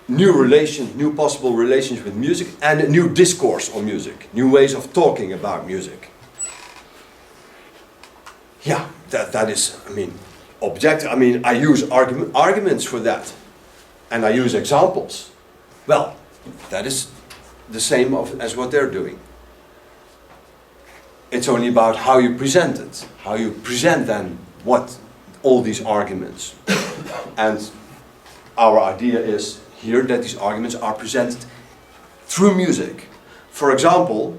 new possible relations with music and a new discourse on music. New ways of talking about music. Yeah, that is, I mean, objective. I mean, I use arguments for that. And I use examples. Well, that is the same as what they're doing. It's only about how you present it. How you present then all these arguments. And our idea is here that these arguments are presented through music. For example,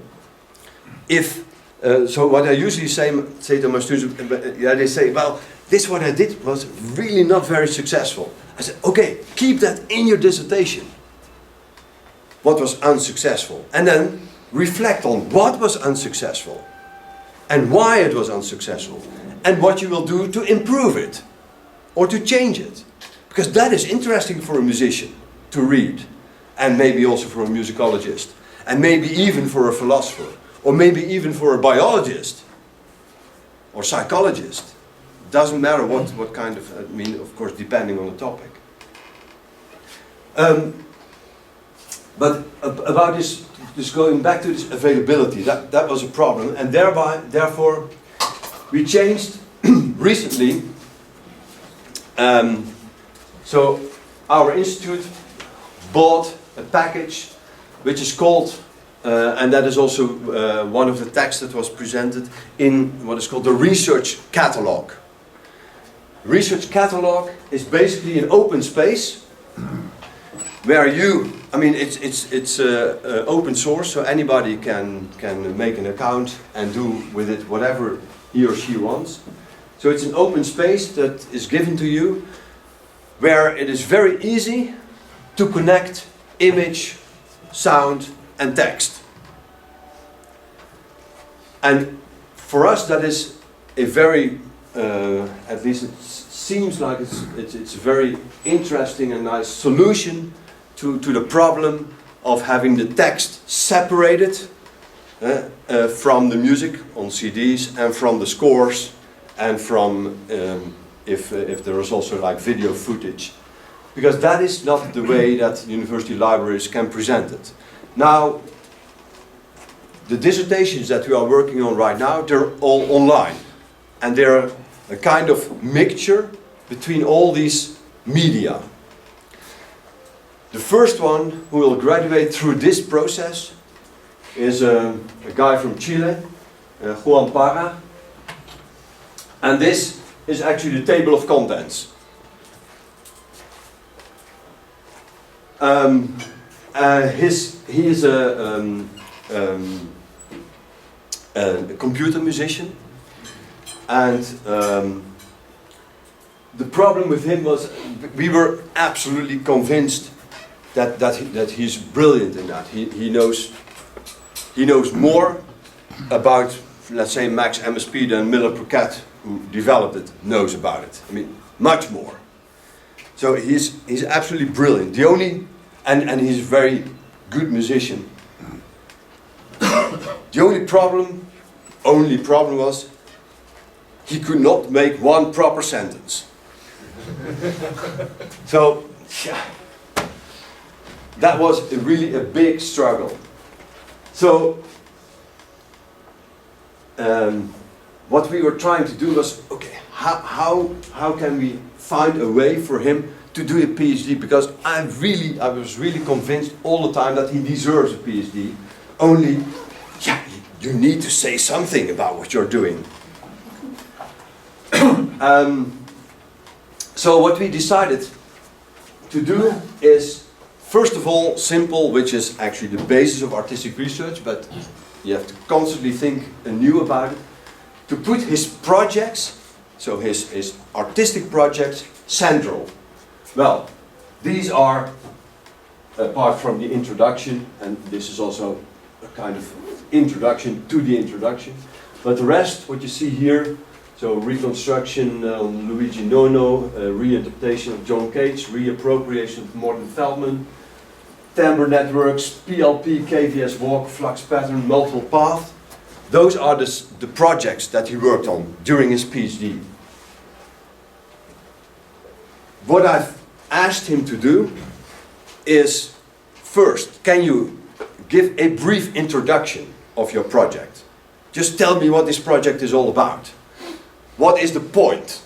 so what I usually say to my students, they say, well, this what I did was really not very successful. I said, okay, keep that in your dissertation. What was unsuccessful? And then reflect on what was unsuccessful and why it was unsuccessful and what you will do to improve it or to change it. Because that is interesting for a musician to read, and maybe also for a musicologist, and maybe even for a philosopher, or maybe even for a biologist or psychologist. Doesn't matter what kind of, I mean, of course, depending on the topic. But about this going back to this availability, that was a problem, and therefore, we changed recently. So our institute bought a package which is called, and that is also one of the texts that was presented in what is called the research catalog. Research catalog is basically an open space where it's open source, so anybody can make an account and do with it whatever he or she wants. So it's an open space that is given to you, where it is very easy to connect image sound, and text. And for us that is a very, at least it seems like it's a very interesting and nice solution to the problem of having the text separated from the music on CDs and from the scores and from if there is also like video footage. Because that is not the way that university libraries can present it. Now, the dissertations that we are working on right now, they're all online. And they're a kind of mixture between all these media. The first one who will graduate through this process is a guy from Chile, Juan Parra. And this is actually the table of contents. He is a computer musician, and the problem with him was we were absolutely convinced that he's brilliant in that. He knows more about, let's say, Max MSP than Miller Prakat, who developed it, knows about it. I mean, much more. So he's absolutely brilliant. The only and he's a very good musician. The only problem was he could not make one proper sentence. So yeah, that was really a big struggle. So what we were trying to do was, okay, how can we find a way for him to do a PhD? Because I was really convinced all the time that he deserves a PhD. Only, yeah, you need to say something about what you're doing. So what we decided to do is, first of all, simple, which is actually the basis of artistic research, but you have to constantly think anew about it, to put his projects, so his artistic projects, central. Well, these are, apart from the introduction, and this is also a kind of introduction to the introduction, but the rest, what you see here, so reconstruction on Luigi Nono, reinterpretation of John Cage, reappropriation of Morton Feldman, timbre networks, PLP, KVS walk, flux pattern, multiple path. Those are the projects that he worked on during his PhD. What I've asked him to do is, first, can you give a brief introduction of your project? Just tell me what this project is all about. What is the point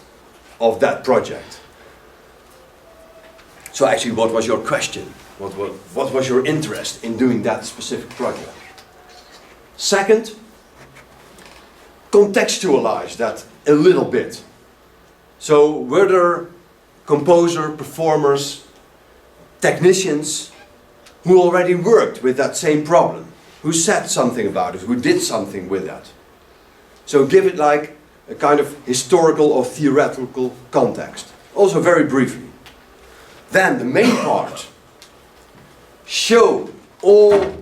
of that project? So actually, what was your question? What was your interest in doing that specific project? Second, contextualize that a little bit. So were there composer, performers, technicians who already worked with that same problem, who said something about it, who did something with that? So give it like a kind of historical or theoretical context, also very briefly. Then the main part, show all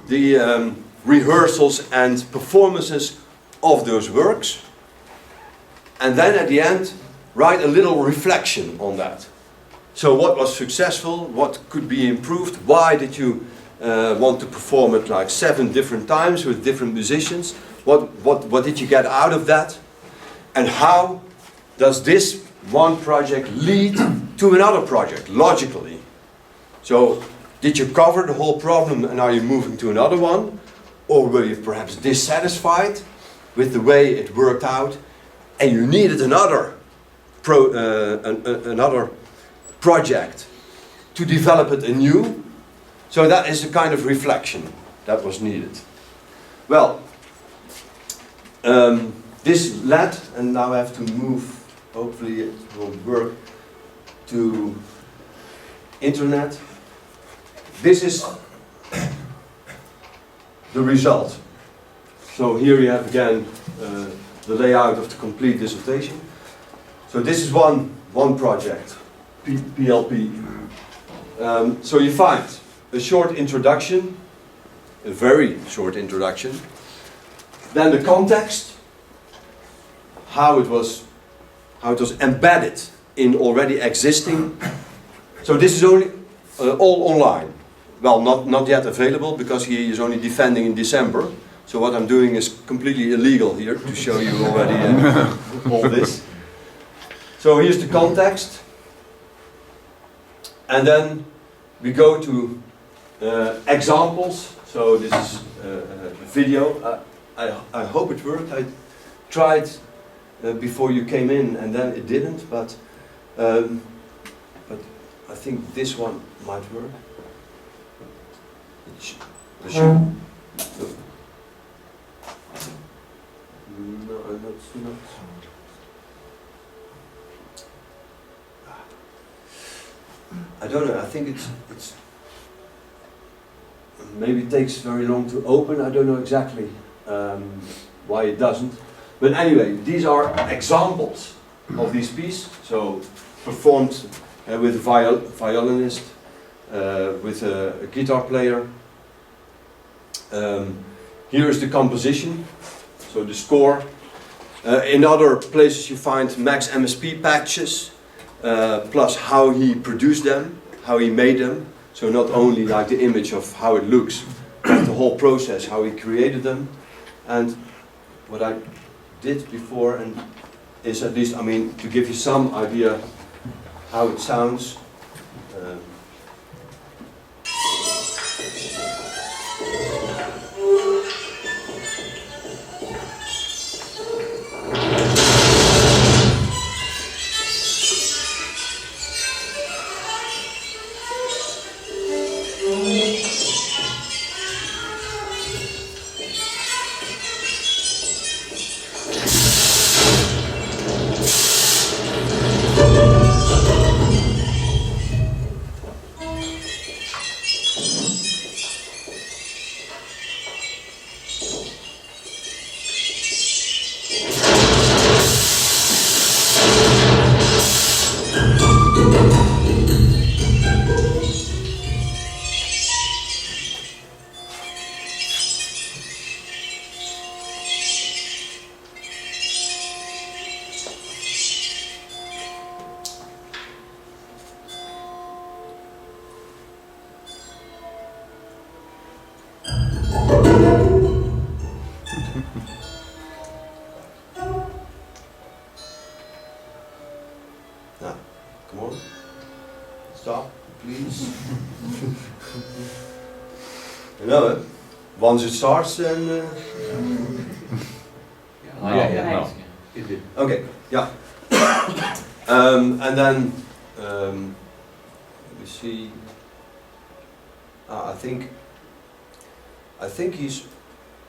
the rehearsals and performances of those works, and then at the end write a little reflection on that. So what was successful, what could be improved, why did you want to perform it like 7 different times with different musicians, what did you get out of that, and how does this one project lead to another project, logically. So did you cover the whole problem and are you moving to another one, or were you perhaps dissatisfied with the way it worked out and you needed another project to develop it anew? So that is a kind of reflection that was needed. Well, this led, and now I have to move, hopefully it will work, to internet. This is the result. So here you have again the layout of the complete dissertation. So this is one project, PLP. So you find a short introduction, a very short introduction. Then the context, how it was embedded in already existing. So this is only all online. Well, not yet available because he is only defending in December. So what I'm doing is completely illegal here to show you already all this. So here's the context. And then we go to examples. So this is a video. I hope it worked. I tried before you came in and then it didn't, but I think this one might work. It should. No, not. I don't know. I think it's maybe it takes very long to open. I don't know exactly why it doesn't. But anyway, these are examples of these pieces. So performed with a violinist, with a guitar player. Here is the composition. So the score. In other places you find Max MSP patches, plus how he produced them, how he made them. So not only like the image of how it looks, but the whole process, how he created them. And what I did before and is at least, I mean, to give you some idea how it sounds. Once it starts, then. No. It did. Okay, yeah. And then let me see. I think he's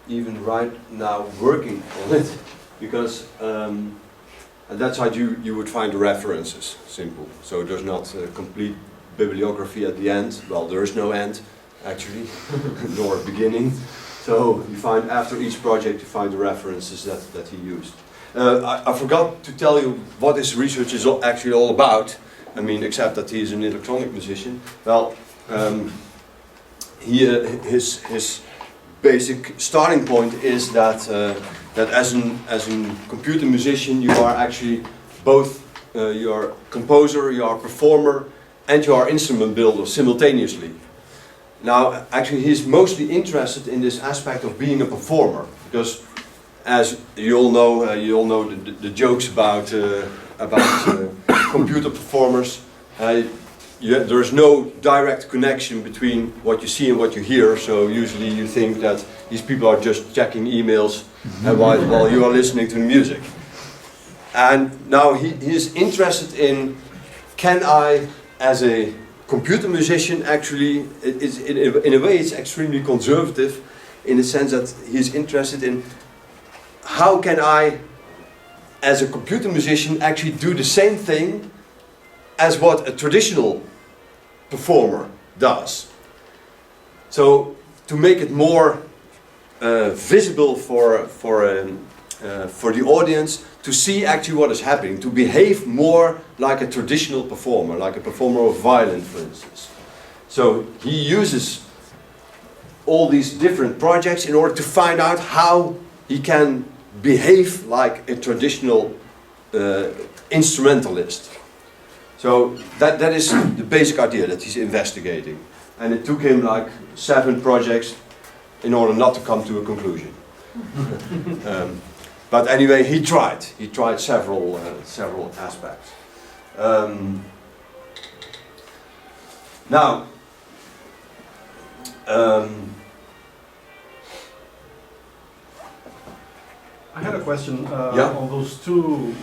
even right now working on it because and that's how you would find the references. Simple. So there's not a complete bibliography at the end. Well, there is no end. Actually, nor beginning. So you find after each project you find the references that he used. I forgot to tell you what his research is actually all about. I mean, except that he is an electronic musician. Well, his basic starting point is that that as a computer musician you are actually both you are composer, you are performer, and you are instrument builder simultaneously. Now, actually, he's mostly interested in this aspect of being a performer, because, as you all know the jokes about computer performers. There is no direct connection between what you see and what you hear. So usually you think that these people are just checking emails while you are listening to the music. And now he is interested in, can I, as a computer musician, actually, in a way it's extremely conservative in the sense that he's interested in how can I, as a computer musician, actually do the same thing as what a traditional performer does. So to make it more visible for the audience to see actually what is happening, to behave more like a traditional performer, like a performer of violin, for instance. So he uses all these different projects in order to find out how he can behave like a traditional instrumentalist. So that is the basic idea that he's investigating. And it took him like 7 projects in order not to come to a conclusion. But anyway, he tried. He tried several aspects. Now, I had a question Yeah. on those 2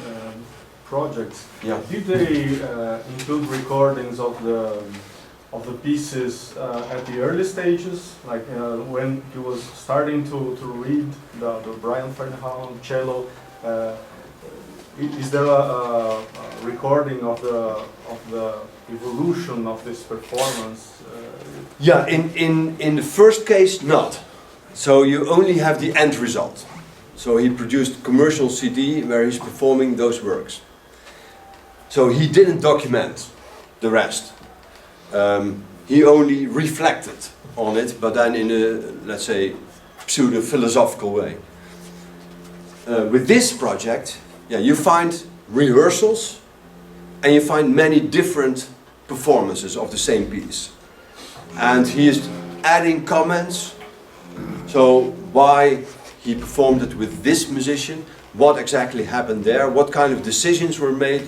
projects. yeah. Did they include recordings of the pieces at the early stages, like when he was starting to read the Brian Fernhound cello? Is there a recording of the evolution of this performance? Yeah, in the first case, not. So you only have the end result. So he produced commercial CD where he's performing those works. So he didn't document the rest. He only reflected on it, but then in a, let's say, pseudo-philosophical way. With this project, yeah, you find rehearsals and you find many different performances of the same piece. And he is adding comments, so why he performed it with this musician, what exactly happened there, what kind of decisions were made,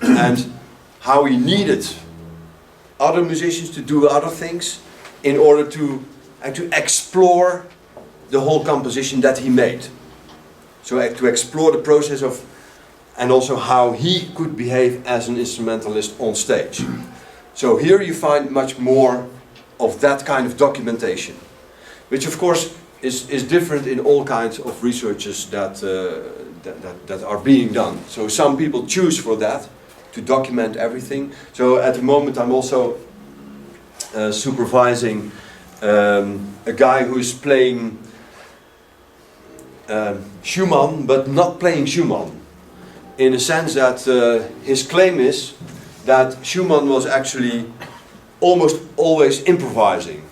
and how he needed other musicians to do other things in order to explore the whole composition that he made. So to explore the process of, and also how he could behave as an instrumentalist on stage. So here you find much more of that kind of documentation, which of course is different in all kinds of researches that are being done. So some people choose for that, to document everything. So at the moment I'm also supervising a guy who is playing Schumann, but not playing Schumann. In the sense that his claim is that Schumann was actually almost always improvising,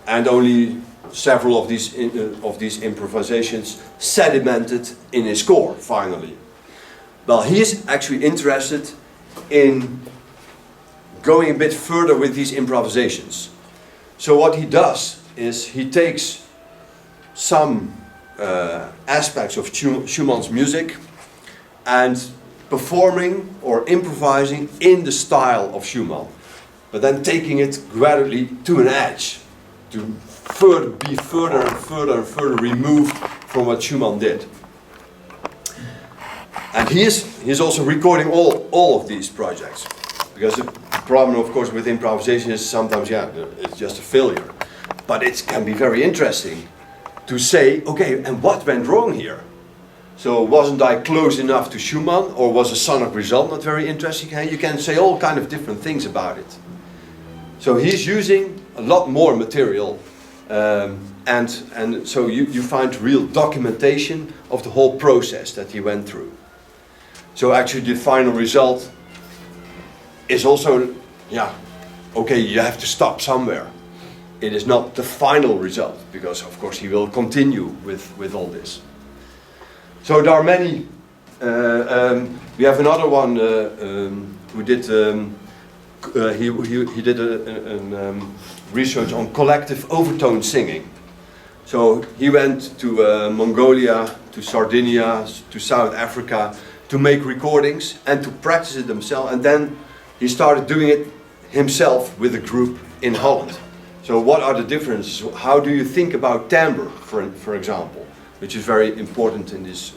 and only several of these improvisations sedimented in his score finally. Well, he is actually interested in going a bit further with these improvisations. So what he does is he takes some aspects of Schumann's music and performing or improvising in the style of Schumann, but then taking it gradually to an edge, to be further and further removed from what Schumann did. And he is also recording all of these projects, because the problem, of course, with improvisation is sometimes, yeah, it's just a failure. But it can be very interesting to say, okay, and what went wrong here? So wasn't I close enough to Schumann, or was the sonic result not very interesting? You can say all kind of different things about it. So he's using a lot more material, and so you find real documentation of the whole process that he went through. So actually the final result is also, yeah, okay, you have to stop somewhere. It is not the final result, because of course he will continue with all this. So there are many. We have another one who did. He did a research on collective overtone singing. So he went to Mongolia, to Sardinia, to South Africa to make recordings and to practice it himself. And then he started doing it himself with a group in Holland. So what are the differences? How do you think about timbre, for example, which is very important in this.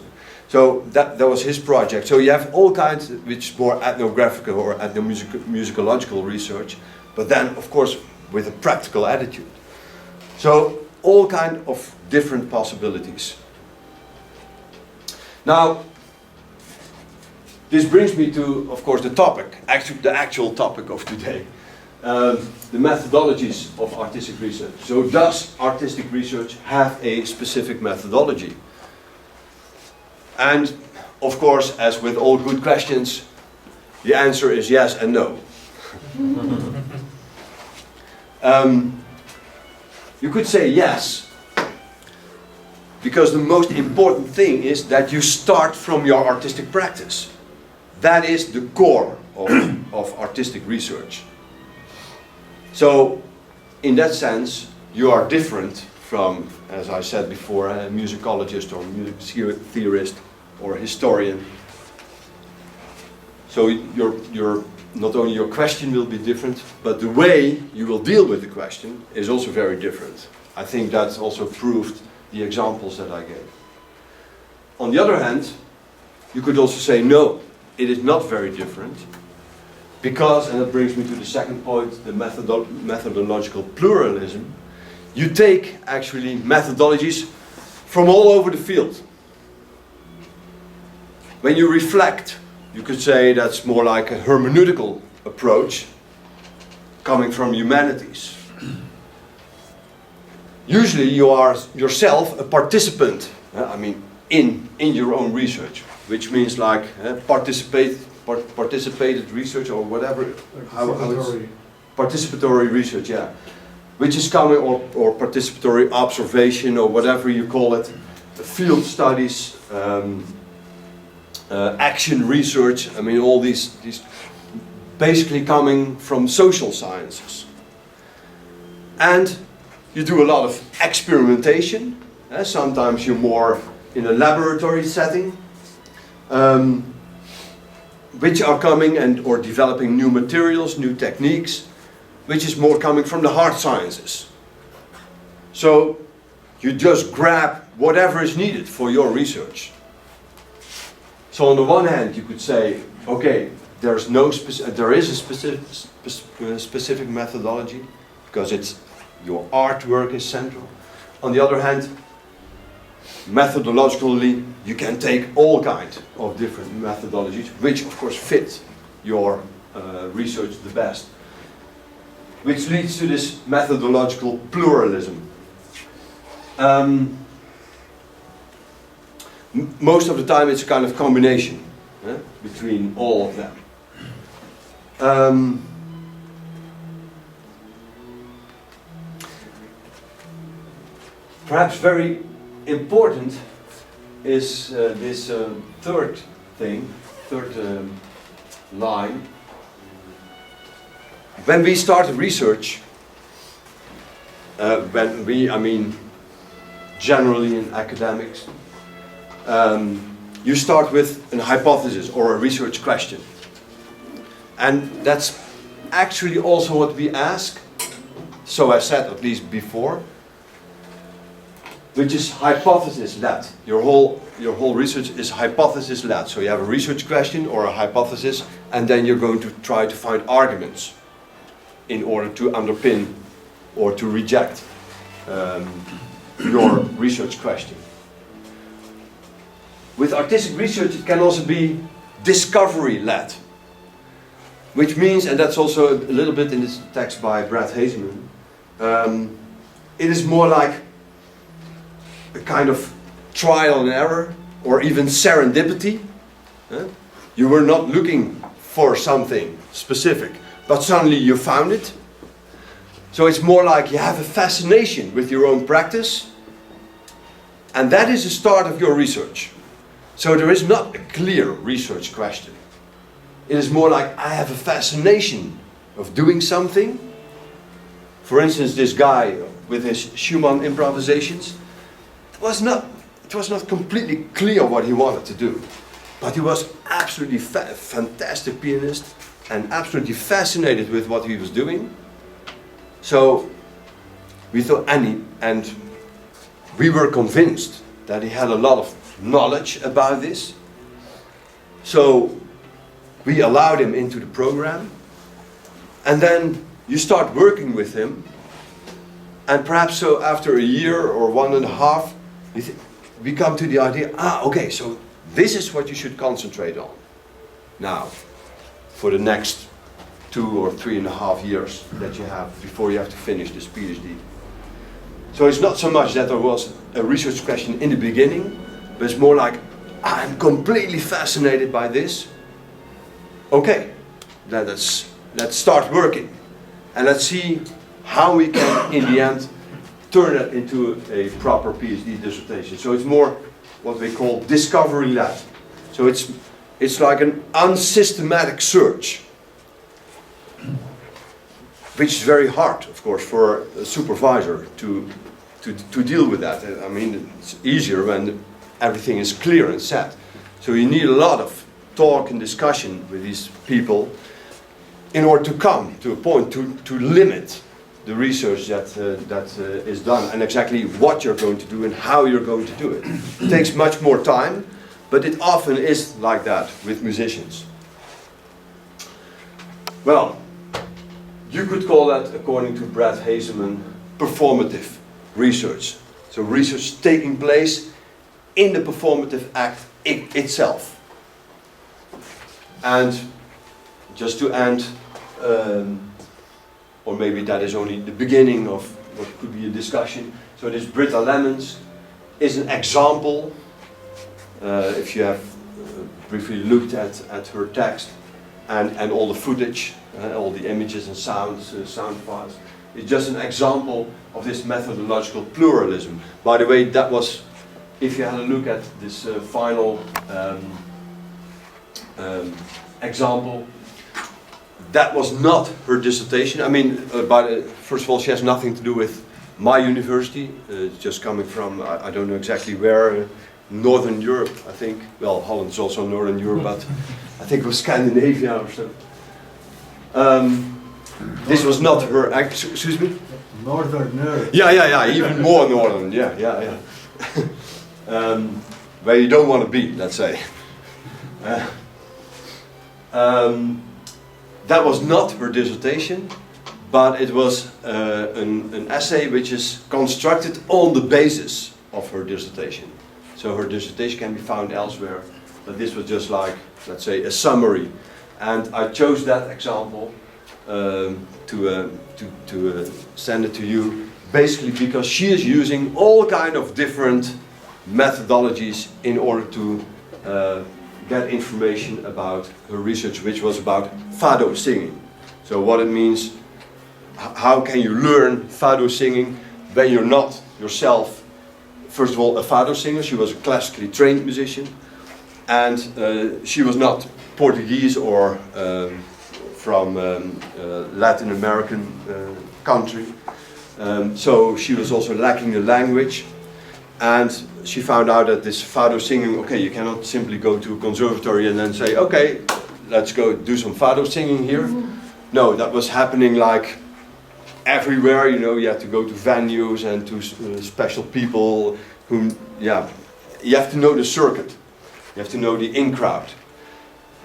So that was his project. So you have all kinds, which is more ethnographical or ethnomusicological research, but then of course with a practical attitude. So all kind of different possibilities. Now, this brings me to, of course, the topic, the actual topic of today. The methodologies of artistic research. So does artistic research have a specific methodology? And of course, as with all good questions, the answer is yes and no. You could say yes, because the most important thing is that you start from your artistic practice. That is the core of artistic research. So, in that sense, you are different from, as I said before, a musicologist or music theorist or a historian. So not only your question will be different, but the way you will deal with the question is also very different. I think that's also proved the examples that I gave. On the other hand, you could also say no, it is not very different, because, and that brings me to the second point, the methodological pluralism. You take actually methodologies from all over the field. When you reflect, you could say that's more like a hermeneutical approach coming from humanities. Usually you are yourself a participant, in your own research, which means like participated research or whatever. Participatory research, yeah. Which is coming, or participatory observation, or whatever you call it, field studies, action research. All these basically coming from social sciences. And you do a lot of experimentation. Sometimes you're more in a laboratory setting, which are coming or developing new materials, new techniques, which is more coming from the hard sciences. So you just grab whatever is needed for your research. So on the one hand, you could say, okay, there is a specific methodology because your artwork is central. On the other hand, methodologically, you can take all kinds of different methodologies, which of course fit your research the best. Which leads to this methodological pluralism. Most of the time it's a kind of combination between all of them. Perhaps very important is this third line. When we start research, generally in academics, you start with a hypothesis or a research question. And that's actually also what we ask, so I said at least before, which is hypothesis-led. Your whole research is hypothesis-led. So you have a research question or a hypothesis, and then you're going to try to find arguments in order to underpin or to reject your research question. With artistic research, it can also be discovery-led, which means, and that's also a little bit in this text by Brad Hazeman, it is more like a kind of trial and error, or even serendipity. You were not looking for something specific, but suddenly you found it. So it's more like you have a fascination with your own practice, and that is the start of your research. So there is not a clear research question. It is more like I have a fascination of doing something. For instance, this guy with his Schumann improvisations, it was not completely clear what he wanted to do, but he was absolutely fantastic pianist and absolutely fascinated with what he was doing. So we thought, and we were convinced that he had a lot of knowledge about this. So we allowed him into the program, and then you start working with him, and perhaps so after a year or 1.5, we come to the idea, okay, so this is what you should concentrate on now for the next 2 or 3.5 years that you have before you have to finish this PhD. So it's not so much that there was a research question in the beginning, but it's more like, I'm completely fascinated by this. Okay, let's start working, and let's see how we can, in the end, turn it into a proper PhD dissertation. So it's more what we call discovery-led. So it's like an unsystematic search, which is very hard, of course, for a supervisor to deal with that. I mean, it's easier when everything is clear and set. So you need a lot of talk and discussion with these people in order to come to a point to limit the research that is done and exactly what you're going to do and how you're going to do it. It takes much more time, but it often is like that with musicians. Well, you could call that, according to Brad Haseman, performative research. So research taking place in the performative act itself. And just to end, or maybe that is only the beginning of what could be a discussion. So this Britta Lemmens is an example, if you have briefly looked at her text and all the footage, all the images and sounds, sound files. It's just an example of this methodological pluralism. By the way, that was, if you had a look at this final example, that was not her dissertation. I mean, first of all, she has nothing to do with my university. It's just coming from, I don't know exactly where, Northern Europe, I think. Well, Holland is also Northern Europe, but I think it was Scandinavia or so. This was not her, excuse me? Northern Europe. Yeah, even more northern, yeah. Where you don't want to be, let's say. That was not her dissertation, but it was an essay which is constructed on the basis of her dissertation. So her dissertation can be found elsewhere, but this was just like, let's say, a summary. And I chose that example to send it to you, basically because she is using all kind of different methodologies in order to get information about her research, which was about fado singing. So what it means, how can you learn fado singing when you're not yourself, first of all, a fado singer. She was a classically trained musician, and she was not Portuguese or from Latin American country. So she was also lacking the language. And she found out that this fado singing, okay, you cannot simply go to a conservatory and then say, okay, let's go do some fado singing here. No, that was happening like everywhere, you know, you had to go to venues and to special people whom, yeah, you have to know the circuit. You have to know the in-crowd.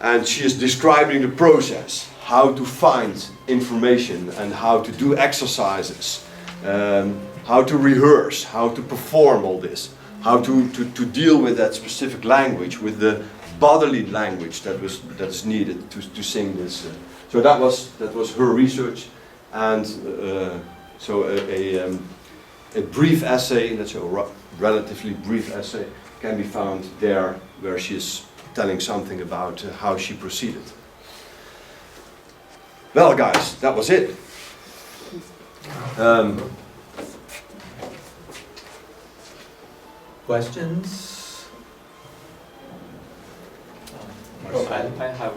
And she is describing the process, how to find information and how to do exercises. How to rehearse, how to perform all this, how to deal with that specific language, with the bodily language that is needed to sing this. So that was her research, and so a brief essay, let's say a relatively brief essay, can be found there, where she is telling something about how she proceeded. Well, guys, that was it. Questions? I have.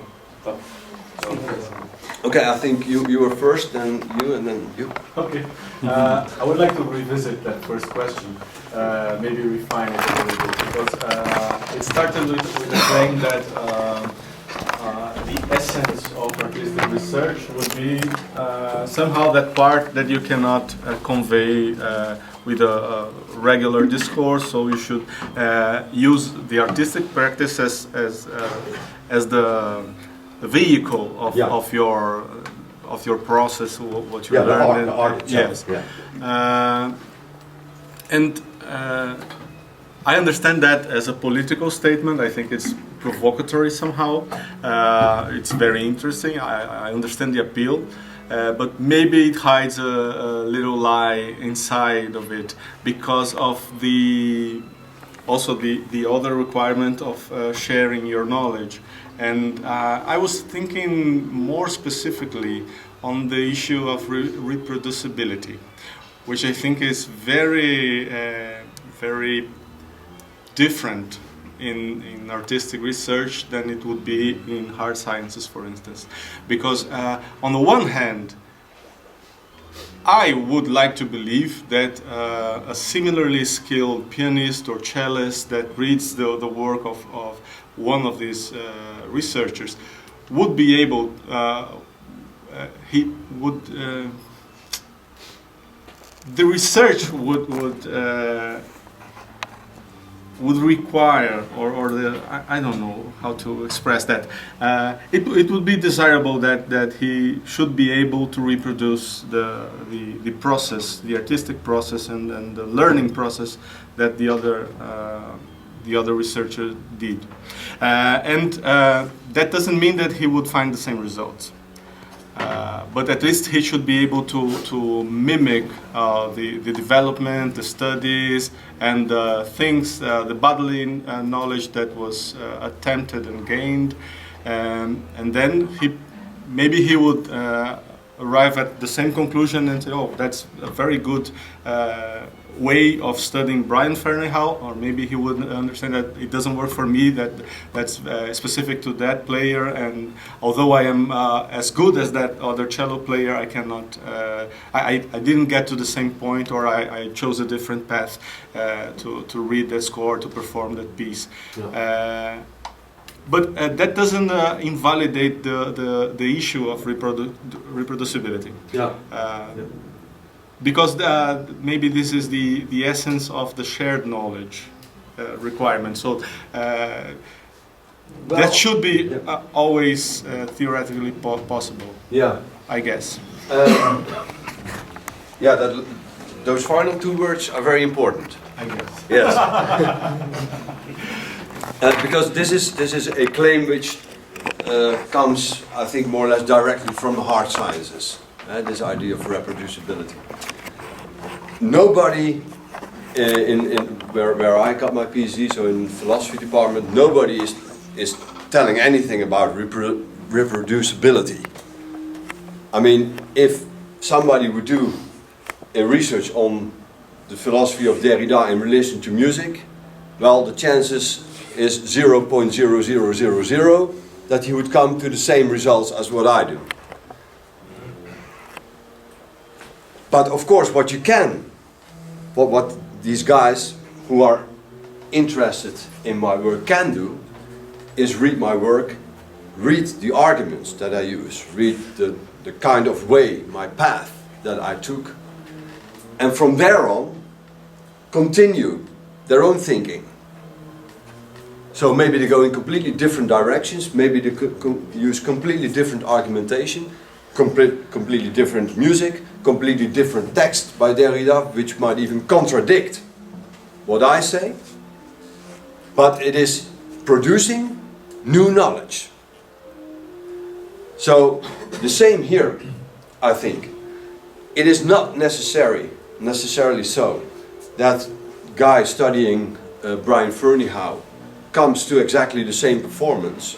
Okay, I think you were first, then you, and then you. Okay. I would like to revisit that first question, maybe refine it a little bit, because it started with the claim that the essence of artistic research would be somehow that part that you cannot convey with a regular discourse, so you should use the artistic practice as the vehicle of your process, what you learn. The art itself. Yes. Yeah. And I understand that as a political statement. I think it's provocatory somehow. It's very interesting. I understand the appeal. But maybe it hides a little lie inside of it because of the other requirement of sharing your knowledge And I was thinking more specifically on the issue of reproducibility, which I think is very, very different in artistic research than it would be in hard sciences, for instance. Because on the one hand, I would like to believe that a similarly skilled pianist or cellist that reads the work of one of these researchers would be able, the research would require, or I don't know how to express that. It would be desirable that he should be able to reproduce the process, the artistic process, and the learning process that the other researcher did, and that doesn't mean that he would find the same results. But at least he should be able to mimic the development, the studies, and the things, the bodily knowledge that was attempted and gained, and then maybe he would arrive at the same conclusion and say, oh, that's a very good way of studying Brian Ferneyhough, or maybe he would understand that it doesn't work for me, that's specific to that player, and although I am as good as that other cello player, I cannot, I didn't get to the same point, or I chose a different path to read that score, to perform that piece. Yeah. But that doesn't invalidate the issue of reproducibility. Yeah. Because maybe this is the essence of the shared knowledge requirement. So that should be always theoretically possible. Yeah, I guess. Yeah, those final two words are very important. I guess. Yes. Because this is a claim which comes, I think, more or less directly from the hard sciences. This idea of reproducibility. Nobody where I got my PhD, so in philosophy department, nobody is telling anything about reproducibility. I mean, if somebody would do a research on the philosophy of Derrida in relation to music, well, the chances is 0.0000 that he would come to the same results as what I do. But of course, what you can, what these guys who are interested in my work can do, is read my work, read the arguments that I use, read the kind of way, my path that I took, and from there on, continue their own thinking. So maybe they go in completely different directions, maybe they use completely different argumentation, completely different music, completely different text by Derrida, which might even contradict what I say. But it is producing new knowledge. So the same here, I think. It is not necessarily so that guy studying Brian Ferneyhough comes to exactly the same performance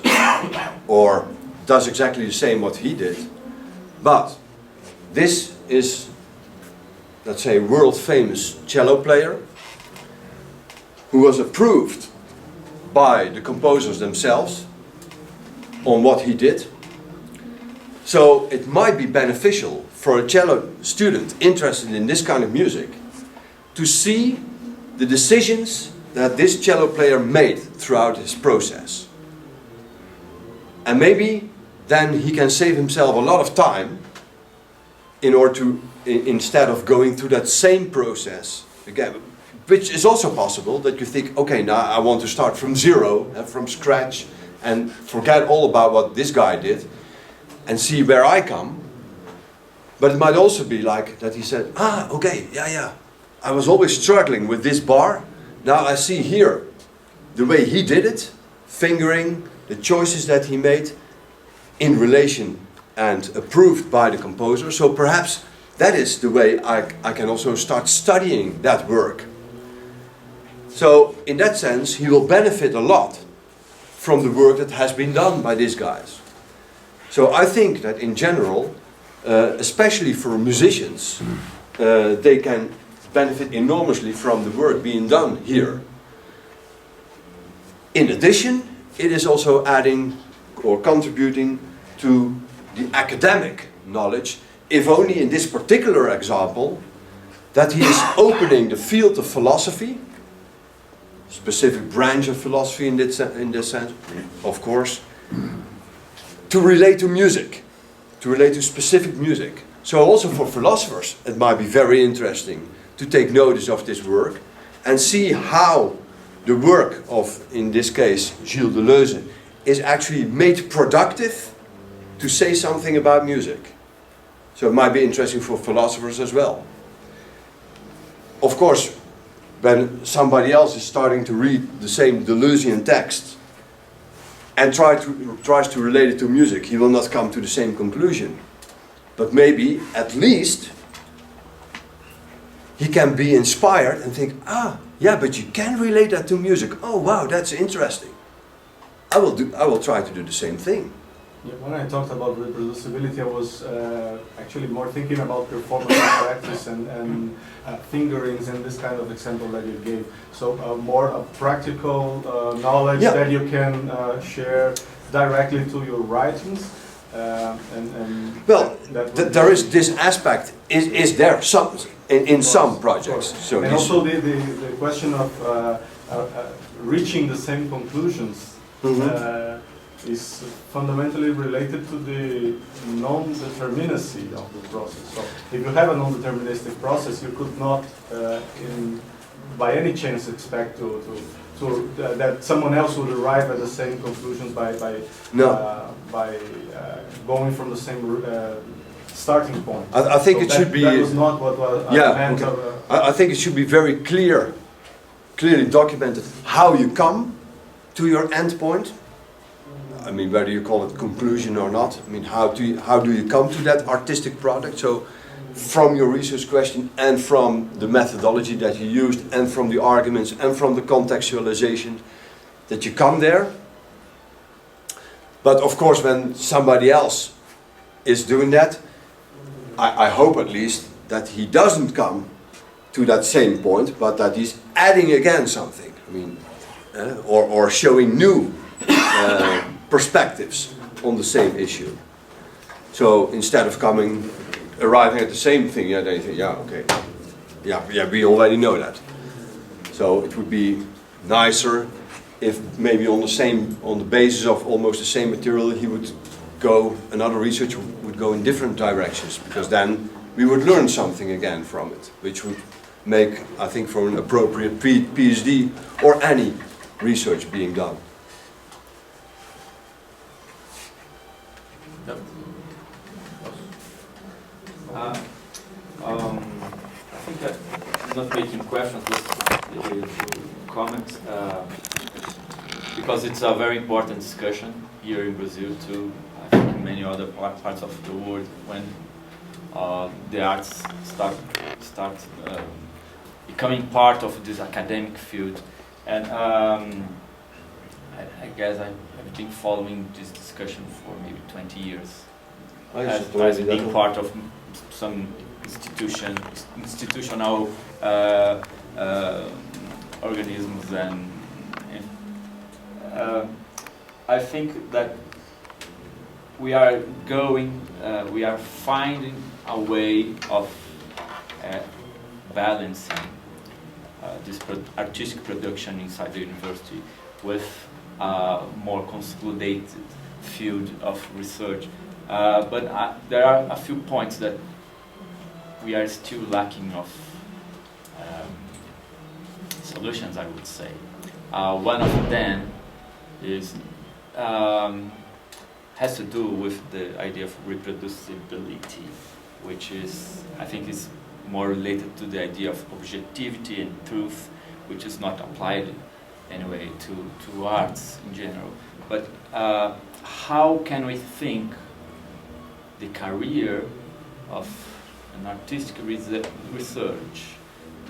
or does exactly the same what he did. But this is, let's say, a world famous cello player who was approved by the composers themselves on what he did. So it might be beneficial for a cello student interested in this kind of music to see the decisions that this cello player made throughout his process. And maybe then he can save himself a lot of time in order to, instead of going through that same process again, which is also possible, that you think, okay, now I want to start from zero, from scratch, and forget all about what this guy did, and see where I come. But it might also be like that he said, okay, yeah, I was always struggling with this bar. Now I see here the way he did it, fingering, the choices that he made in relation and approved by the composer. So perhaps that is the way I can also start studying that work. So in that sense, he will benefit a lot from the work that has been done by these guys. So I think that in general, especially for musicians, they can benefit enormously from the work being done here. In addition, it is also adding or contributing to the academic knowledge, if only in this particular example, that he is opening the field of philosophy, specific branch of philosophy in this sense, of course, to relate to music, to relate to specific music. So also for philosophers, it might be very interesting to take notice of this work and see how the work of, in this case, Gilles Deleuze, is actually made productive to say something about music. So it might be interesting for philosophers as well. Of course, when somebody else is starting to read the same Deleuzian text and tries to relate it to music, he will not come to the same conclusion. But maybe, at least, he can be inspired and think, yeah, but you can relate that to music. Oh, wow, that's interesting. I will try to do the same thing. Yeah, when I talked about reproducibility, I was actually more thinking about performance and practice and fingerings and this kind of example that you gave. So more of practical knowledge that you can share directly to your writings. Well, there is this aspect. Is there some in some projects? So and also the question of reaching the same conclusions. Is fundamentally related to the non-determinacy of the process. So if you have a non-deterministic process, you could not, by any chance, expect that someone else would arrive at the same conclusions by going from the same starting point. I think so it should be. That was not what I meant. Okay. I think it should be very clearly documented how you come to your end point. I mean, whether you call it conclusion or not. I mean, how do you come to that artistic product? So, from your research question and from the methodology that you used and from the arguments and from the contextualization that you come there. But of course, when somebody else is doing that, I hope at least that he doesn't come to that same point, but that he's adding again something. I mean, or showing new perspectives on the same issue. So instead of arriving at the same thing, they think, okay, we already know that. So it would be nicer if maybe on the basis of almost the same material, another researcher would go in different directions, because then we would learn something again from it, which would make, I think, for an appropriate PhD or any research being done. I think that I'm not making questions, just comments, because it's a very important discussion here in Brazil too. I think in many other parts of the world, when the arts start becoming part of this academic field, and I guess I've been following this discussion for maybe 20 years. As being part of some institutional organisms, and I think that we are finding a way of balancing this artistic production inside the university with a more consolidated field of research. But there are a few points that we are still lacking of solutions, I would say. One of them has to do with the idea of reproducibility, which I think is more related to the idea of objectivity and truth, which is not applied anyway to arts in general. But how can we think the career of an artistic research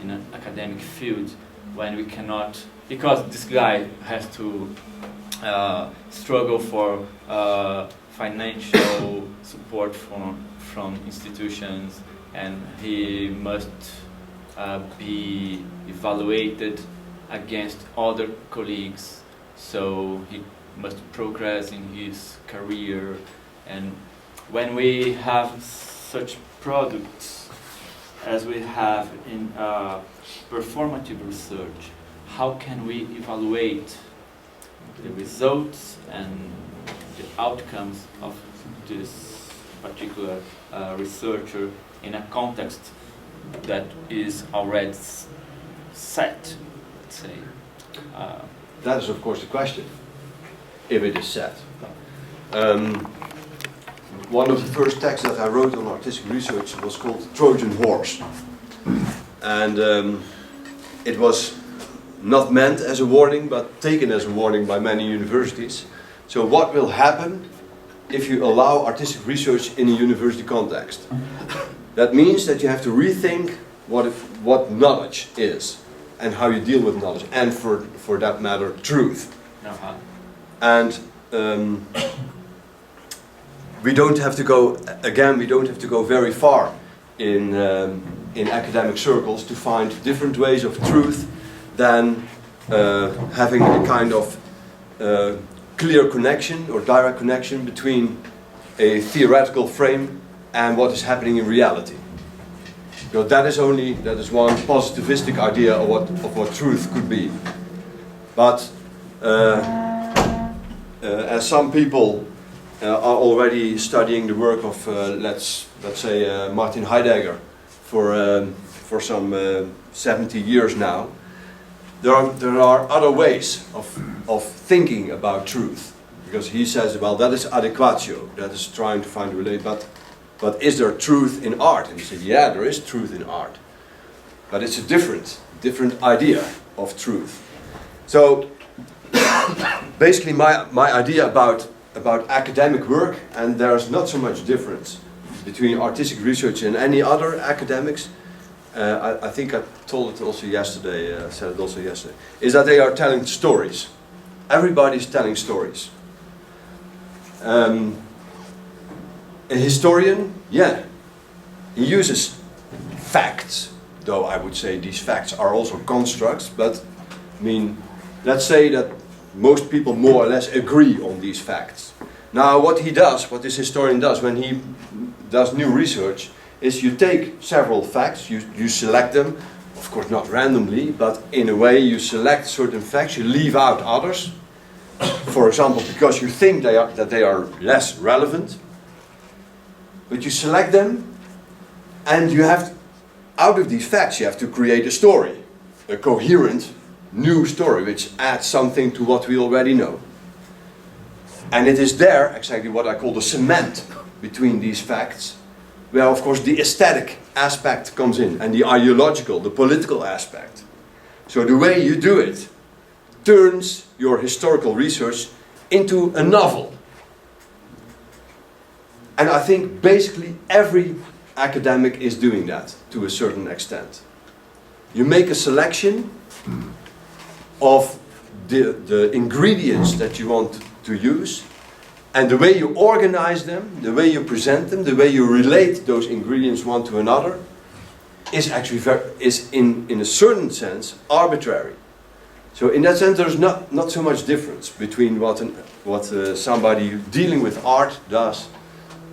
in an academic field when we cannot, because this guy has to struggle for financial support from institutions, and he must be evaluated against other colleagues, so he must progress in his career. And when we have such products as we have in performative research, how can we evaluate the results and the outcomes of this particular researcher in a context that is already set, let's say? That is, of course, the question, if it is set. One of the first texts that I wrote on artistic research was called Trojan Horse. And it was not meant as a warning, but taken as a warning by many universities. So what will happen if you allow artistic research in a university context? That means that you have to rethink what knowledge is and how you deal with knowledge, and for that matter, truth. Uh-huh. And we don't have to go very far in academic circles to find different ways of truth than having a kind of clear connection or direct connection between a theoretical frame and what is happening in reality. Because that is one positivistic idea of what truth could be. But as some people are already studying the work of let's say Martin Heidegger for some 70 years now, there are other ways of thinking about truth, because he says, well, that is adequatio, that is trying to find a relate, but is there truth in art? And he said, yeah, there is truth in art, but it's a different idea of truth. So basically my idea about academic work, and there's not so much difference between artistic research and any other academics, I think I told it also yesterday, said it also yesterday, is that they are telling stories. Everybody's telling stories. A historian, yeah, he uses facts, though I would say these facts are also constructs, but I mean, let's say that most people more or less agree on these facts. Now what this historian does when he does new research, is you take several facts, you select them, of course not randomly, but in a way you select certain facts, you leave out others, for example because you think that they are less relevant, but you select them, and you have, out of these facts you have to create a story, a coherent new story which adds something to what we already know. And it is there exactly what I call the cement between these facts, where of course the aesthetic aspect comes in, and the ideological, the political aspect. So the way you do it turns your historical research into a novel. And I think basically every academic is doing that to a certain extent. You make a selection of the ingredients that you want to use, and the way you organize them, the way you present them, the way you relate those ingredients one to another is actually in a certain sense arbitrary. So in that sense there's not so much difference between what somebody dealing with art does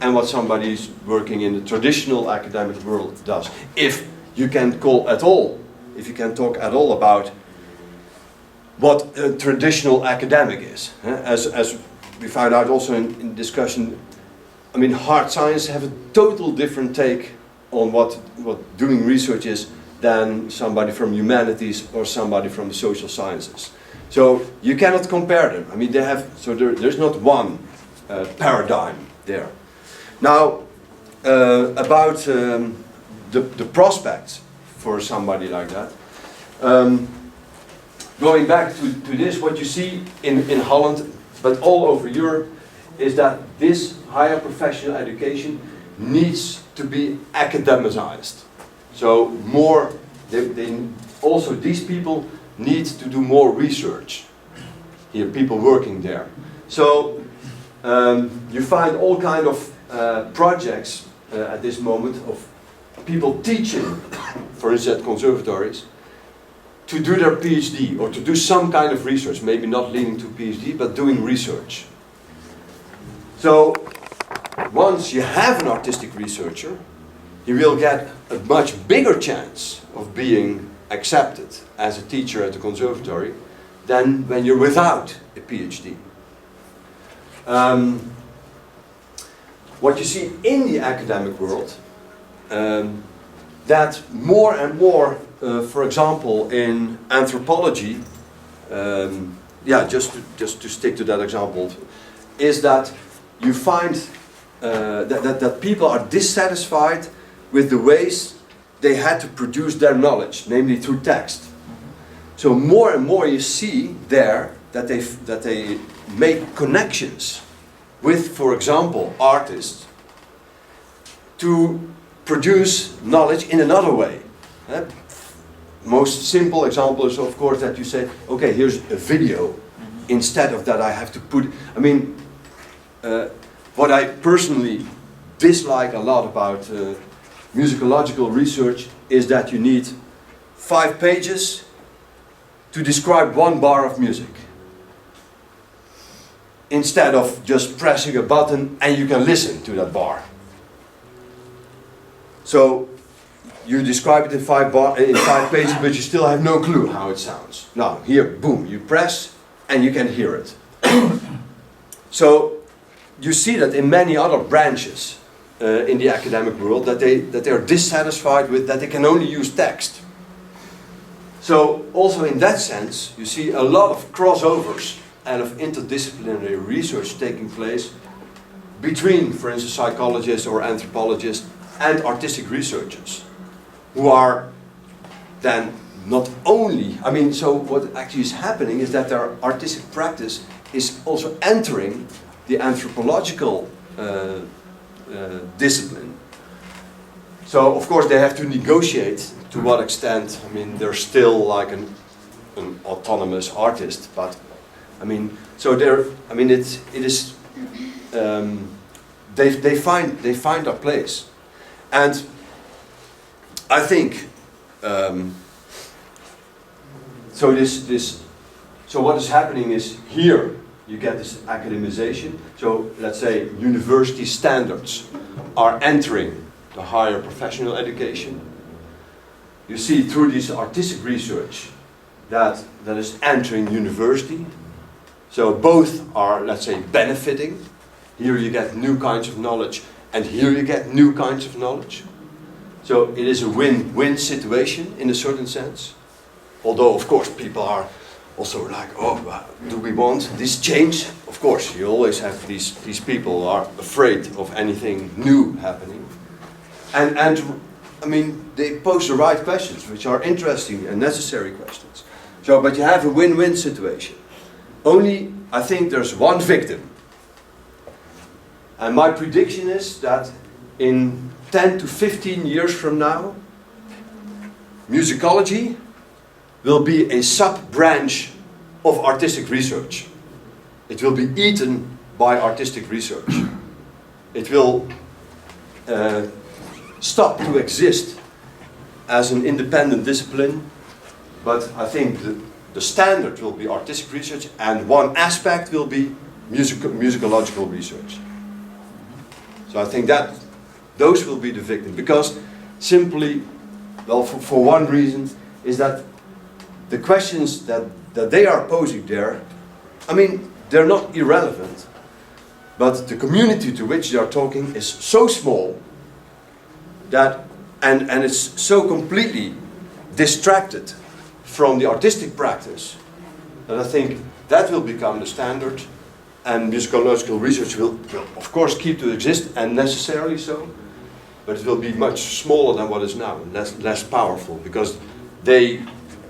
and what somebody working in the traditional academic world does. If you can talk at all about what a traditional academic is. As we found out also in discussion, I mean, hard science have a total different take on what doing research is than somebody from humanities or somebody from the social sciences. So you cannot compare them. I mean, there's not one paradigm there. Now, about the prospects for somebody like that. Going back to this, what you see in Holland, but all over Europe, is that this higher professional education needs to be academicized. So these people need to do more research. here, people working there. So you find all kind of projects at this moment of people teaching, for instance, at conservatories, to do their PhD or to do some kind of research, maybe not leading to PhD, but doing research. So once you have an artistic researcher, you will get a much bigger chance of being accepted as a teacher at the conservatory than when you're without a PhD. What you see in the academic world, that more and more, for example, in anthropology, just to stick to that example, is that you find that people are dissatisfied with the ways they had to produce their knowledge, namely through text. So more and more you see there that they make connections with, for example, artists to produce knowledge in another way. Most simple example is, of course, that you say, okay, here's a video, instead of that I have to put, I mean, what I personally dislike a lot about musicological research is that you need 5 pages to describe 1 bar of music, instead of just pressing a button and you can listen to that bar. So you describe it in 5 pages, but you still have no clue how it sounds. Now here, boom, you press and you can hear it. So you see that in many other branches in the academic world, that they are dissatisfied with that they can only use text. So also in that sense, you see a lot of crossovers and of interdisciplinary research taking place between, for instance, psychologists or anthropologists and artistic researchers, who are then not only, I mean, so what actually is happening is that their artistic practice is also entering the anthropological discipline. So of course they have to negotiate to what extent. I mean, they're still like an autonomous artist, but I mean, so they're, I mean, it is they find a place, and I think so what is happening is here you get this academization. So let's say university standards are entering the higher professional education. You see through this artistic research that is entering university. So both are, let's say, benefiting. Here you get new kinds of knowledge, and here you get new kinds of knowledge. So it is a win-win situation in a certain sense. Although, of course, people are also like, oh, do we want this change? Of course, you always have these people who are afraid of anything new happening. And I mean, they pose the right questions, which are interesting and necessary questions. So, but you have a win-win situation. Only, I think there's one victim. And my prediction is that in 10 to 15 years from now, musicology will be a sub-branch of artistic research. It will be eaten by artistic research. It will stop to exist as an independent discipline, but I think the standard will be artistic research, and one aspect will be musicological research. So I think that those will be the victims, because simply, well, for one reason, is that the questions that they are posing there, I mean, they're not irrelevant, but the community to which they are talking is so small that, and it's so completely distracted from the artistic practice, that I think that will become the standard, and musicological research will of course keep to exist, and necessarily so, but it will be much smaller than what is now, and less powerful, because they,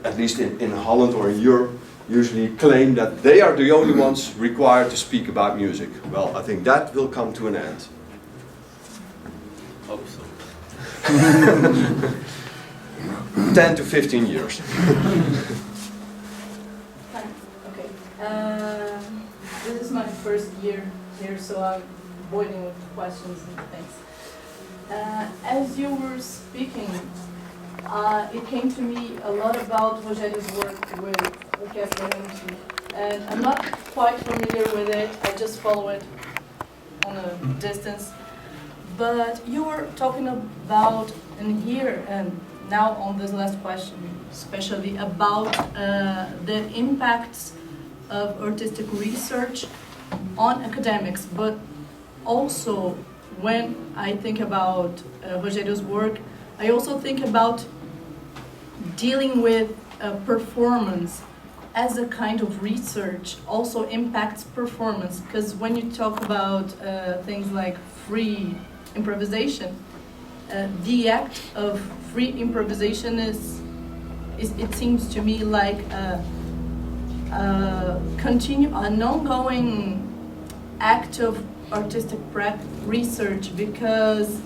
at least in Holland or in Europe, usually claim that they are the only ones required to speak about music. Well, I think that will come to an end. Hope so. 10 to 15 years. Okay. first year here, so I'm avoiding with questions and things. As you were speaking, it came to me a lot about Rogério's work with Orchestra Ghent, and I'm not quite familiar with it. I just follow it on a distance. But you were talking about, and here and now on this last question, especially about the impacts of artistic research on academics, but also when I think about Rogério's work, I also think about dealing with performance as a kind of research also impacts performance, because when you talk about things like free improvisation, the act of free improvisation is it seems to me like an ongoing act of artistic research, because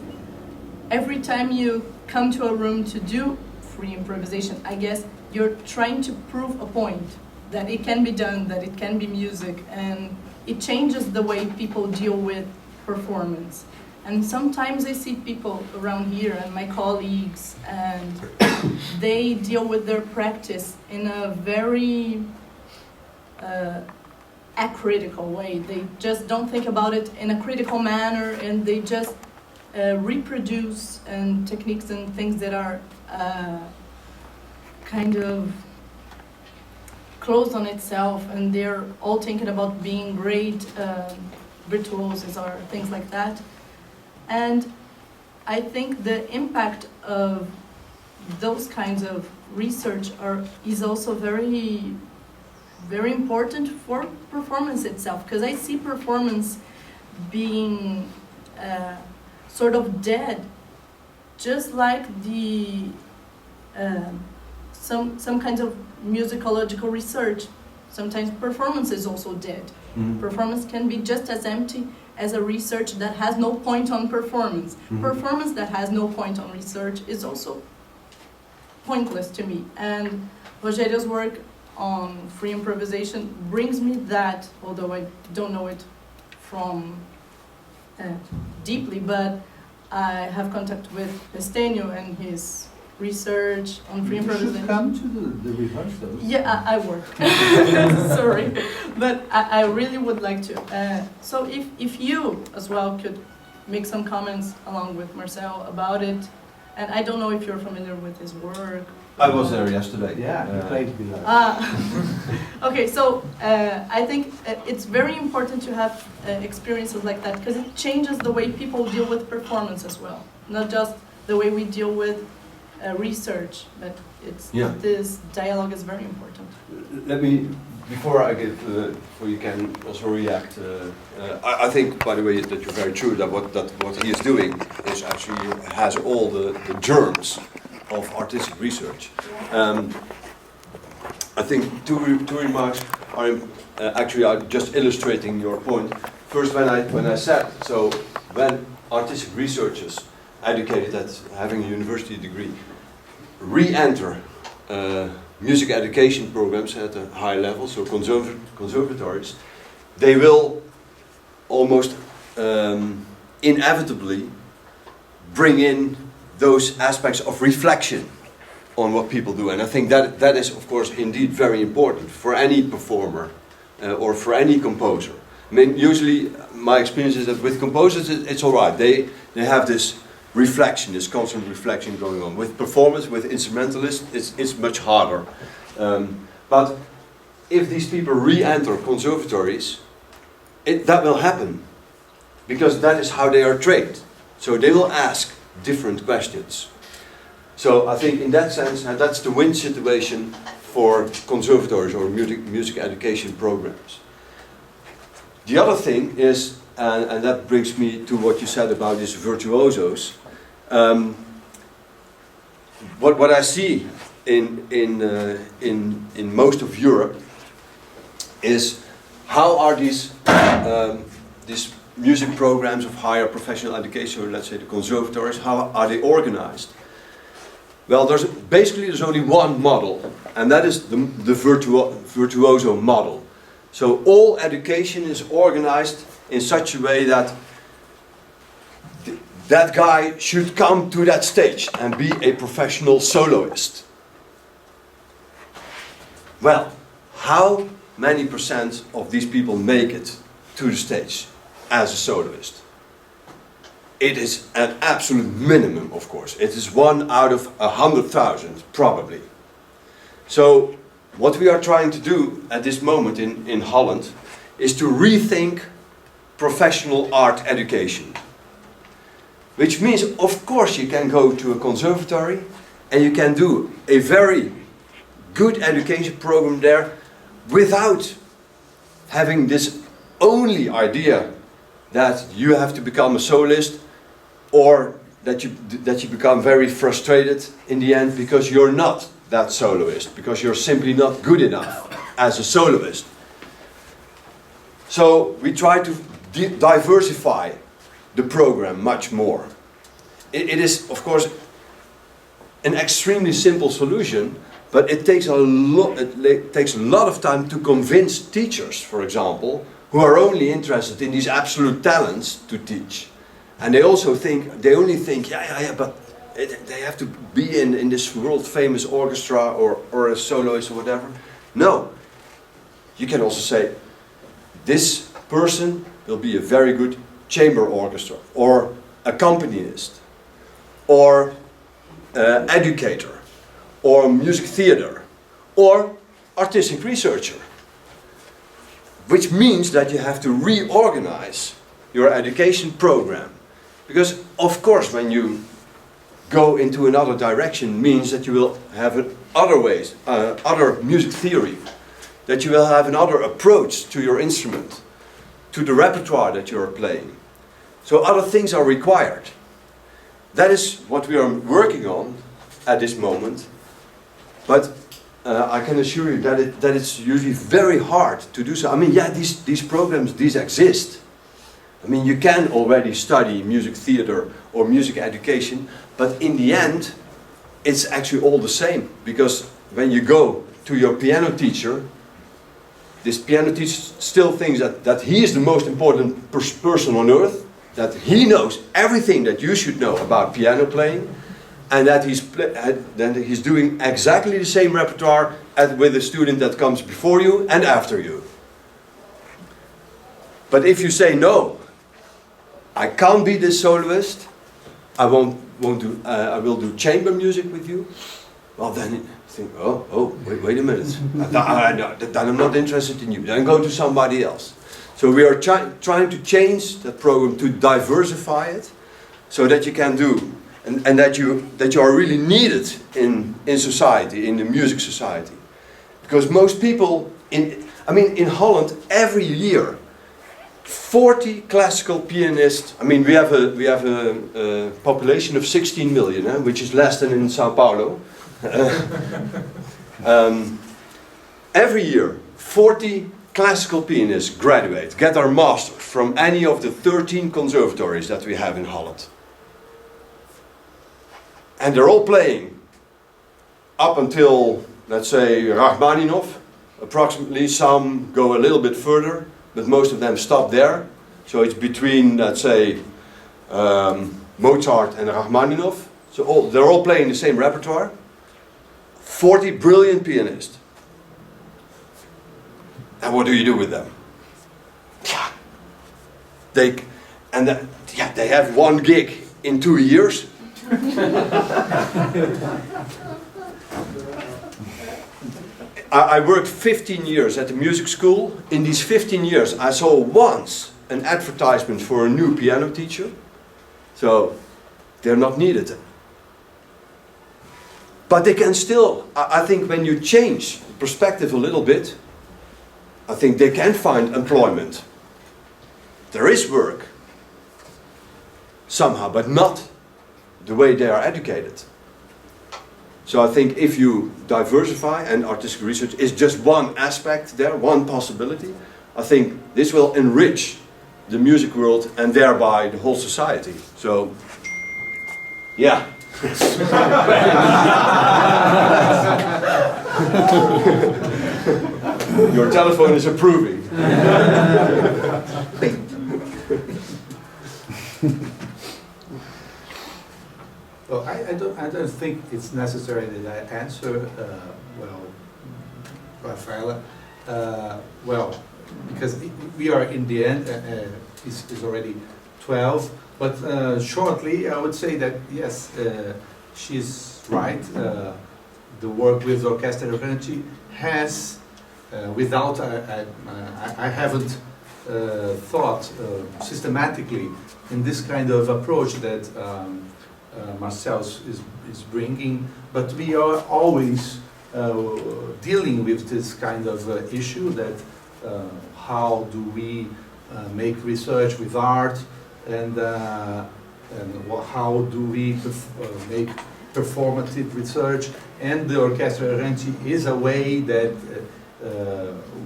every time you come to a room to do free improvisation, I guess you're trying to prove a point, that it can be done, that it can be music, and it changes the way people deal with performance. And sometimes I see people around here and my colleagues, and they deal with their practice in a very acritical way. They just don't think about it in a critical manner, and they just reproduce and techniques and things that are kind of closed on itself, and they're all thinking about being great virtuosos or things like that. And I think the impact of those kinds of research is also very, very important for performance itself, because I see performance being sort of dead, just like the some kinds of musicological research. Sometimes performance is also dead. Mm-hmm. Performance can be just as empty as a research that has no point on performance. Mm-hmm. Performance that has no point on research is also pointless to me. And Rogério's work on free improvisation brings me that, although I don't know it from deeply, but I have contact with Estenio and his research on free improvisation. You should come to the rehearsals. Yeah, I work. Sorry, but I really would like to. So if you as well could make some comments along with Marcel about it, and I don't know if you're familiar with his work. I was there yesterday. Yeah, he played with us. Okay, so I think it's very important to have experiences like that, because it changes the way people deal with performance as well, not just the way we deal with research, but this dialogue is very important. Let me, before I give, before you can also react, I think, by the way, that you're very true, that what he is doing is actually has all the germs of artistic research. I think two remarks are actually are just illustrating your point. First, when I said, so when artistic researchers educated at having a university degree re-enter music education programs at a high level, so conservatories, they will almost inevitably bring in those aspects of reflection on what people do. And I think that is, of course, indeed very important for any performer or for any composer. I mean, usually my experience is that with composers it's all right. They have this reflection, this constant reflection going on. With performers, with instrumentalists, it's much harder. But if these people re-enter conservatories, that will happen, because that is how they are trained. So they will ask different questions. So I think in that sense, that's the win situation for conservatories or music education programs. The other thing is, and that brings me to what you said about these virtuosos. What I see in most of Europe is how are these music programs of higher professional education, or let's say the conservatories, how are they organized? Well, there's only one model, and that is the virtuoso model. So all education is organized in such a way that that guy should come to that stage and be a professional soloist. Well, how many percent of these people make it to the stage as a soloist? It is an absolute minimum, of course. It is 1 out of 100,000, probably. So, what we are trying to do at this moment in Holland is to rethink professional art education. Which means, of course, you can go to a conservatory and you can do a very good education program there without having this only idea that you have to become a soloist, or that you become very frustrated in the end because you're not that soloist, because you're simply not good enough as a soloist. So we try to diversify the program much more. It is, of course, an extremely simple solution, but it takes a lot of time to convince teachers, for example, who are only interested in these absolute talents to teach. And they also think, but they have to be in this world famous orchestra or a soloist or whatever. No. You can also say, this person will be a very good chamber orchestra, or accompanist, or educator, or music theater, or artistic researcher. Which means that you have to reorganize your education program. Because, of course, when you go into another direction, means that you will have other music theory, that you will have another approach to your instrument, to the repertoire that you are playing. So other things are required. That is what we are working on at this moment. But I can assure you that it's usually very hard to do so. I mean, yeah, these programs, these exist. I mean, you can already study music theater or music education, but in the end, it's actually all the same. Because when you go to your piano teacher, this piano teacher still thinks that he is the most important person on earth, that he knows everything that you should know about piano playing, and that he's doing exactly the same repertoire with a student that comes before you and after you. But if you say, no, I can't be this soloist, I will do chamber music with you, well then you think, wait a minute, then I'm not interested in you, then go to somebody else. So we are trying to change that program, to diversify it, so that you can do, and that you are really needed in society, in the music society. Because most people, in Holland, every year, 40 classical pianists. I mean, we have a population of 16 million, which is less than in Sao Paulo. Every year, 40 classical pianists graduate, get their masters from any of the 13 conservatories that we have in Holland. And they're all playing up until, let's say, Rachmaninoff, approximately. Some go a little bit further, but most of them stop there. So it's between, let's say, Mozart and Rachmaninoff. So they're all playing the same repertoire. 40 brilliant pianists. And what do you do with them? Yeah. They have one gig in 2 years. I worked 15 years at the music school. In these 15 years, I saw once an advertisement for a new piano teacher. So, they're not needed. But they can still, I think when you change perspective a little bit, I think they can find employment. There is work. Somehow, but not the way they are educated. So I think if you diversify, and artistic research is just one aspect there, one possibility, I think this will enrich the music world and thereby the whole society. So, yeah. Your telephone is approving. Well, I don't think it's necessary that I answer, well, Rafaela, well, because we are in the end, it's already 12, but shortly I would say that yes, she's right. The work with Orchestra Ghent has, without, I haven't thought systematically in this kind of approach that Marcel is bringing, but we are always dealing with this kind of issue that how do we make research with art, and how do we make performative research, and the Orchestra Ghent is a way that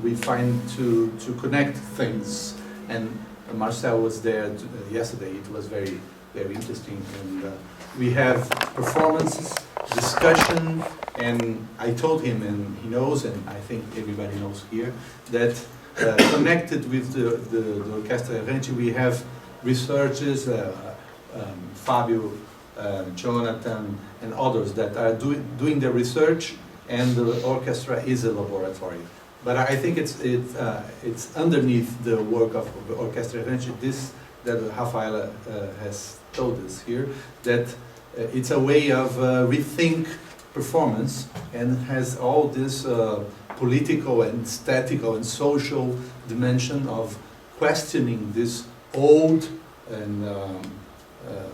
we find to connect things. And Marcel was there yesterday. It was very interesting, and we have performances, discussion, and I told him, and he knows, and I think everybody knows here, that connected with the Orchestra Ghent, we have researchers, Fabio, Jonathan, and others that are doing the research, and the orchestra is a laboratory. But I think it's underneath the work of the Orchestra Ghent, this that Rafaela has told us here, that it's a way of rethink performance, and has all this political and aesthetical and social dimension of questioning this old and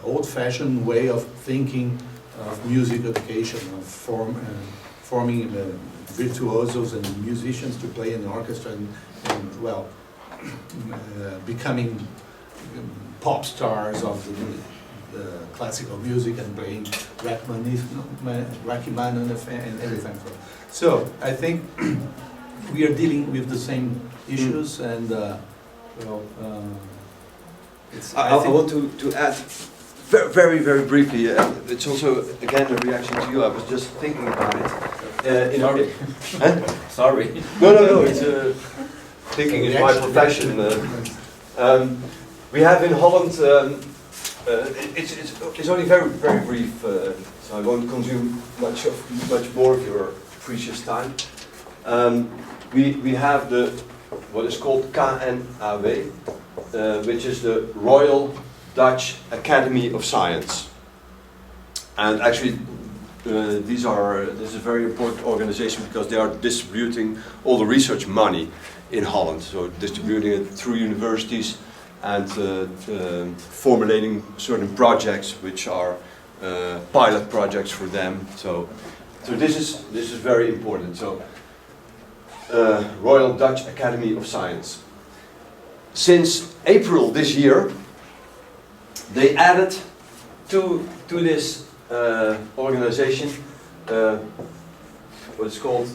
old-fashioned way of thinking of music education, of forming virtuosos and musicians to play in the orchestra, and well, becoming pop stars of the classical music and playing Rachmaninoff and everything. So I think we are dealing with the same issues, and well, I want to add very briefly. It's also again a reaction to you. I was just thinking about it. Sorry. No. It's thinking is my profession. We have in Holland. It's only very brief, so I won't consume much more of your precious time. We have what is called KNAW, which is the Royal Dutch Academy of Science, and actually this is a very important organization because they are distributing all the research money in Holland, so distributing it through universities and formulating certain projects which are pilot projects for them. So this is very important. So Royal Dutch Academy of Science. Since April this year, they added to this organization what's called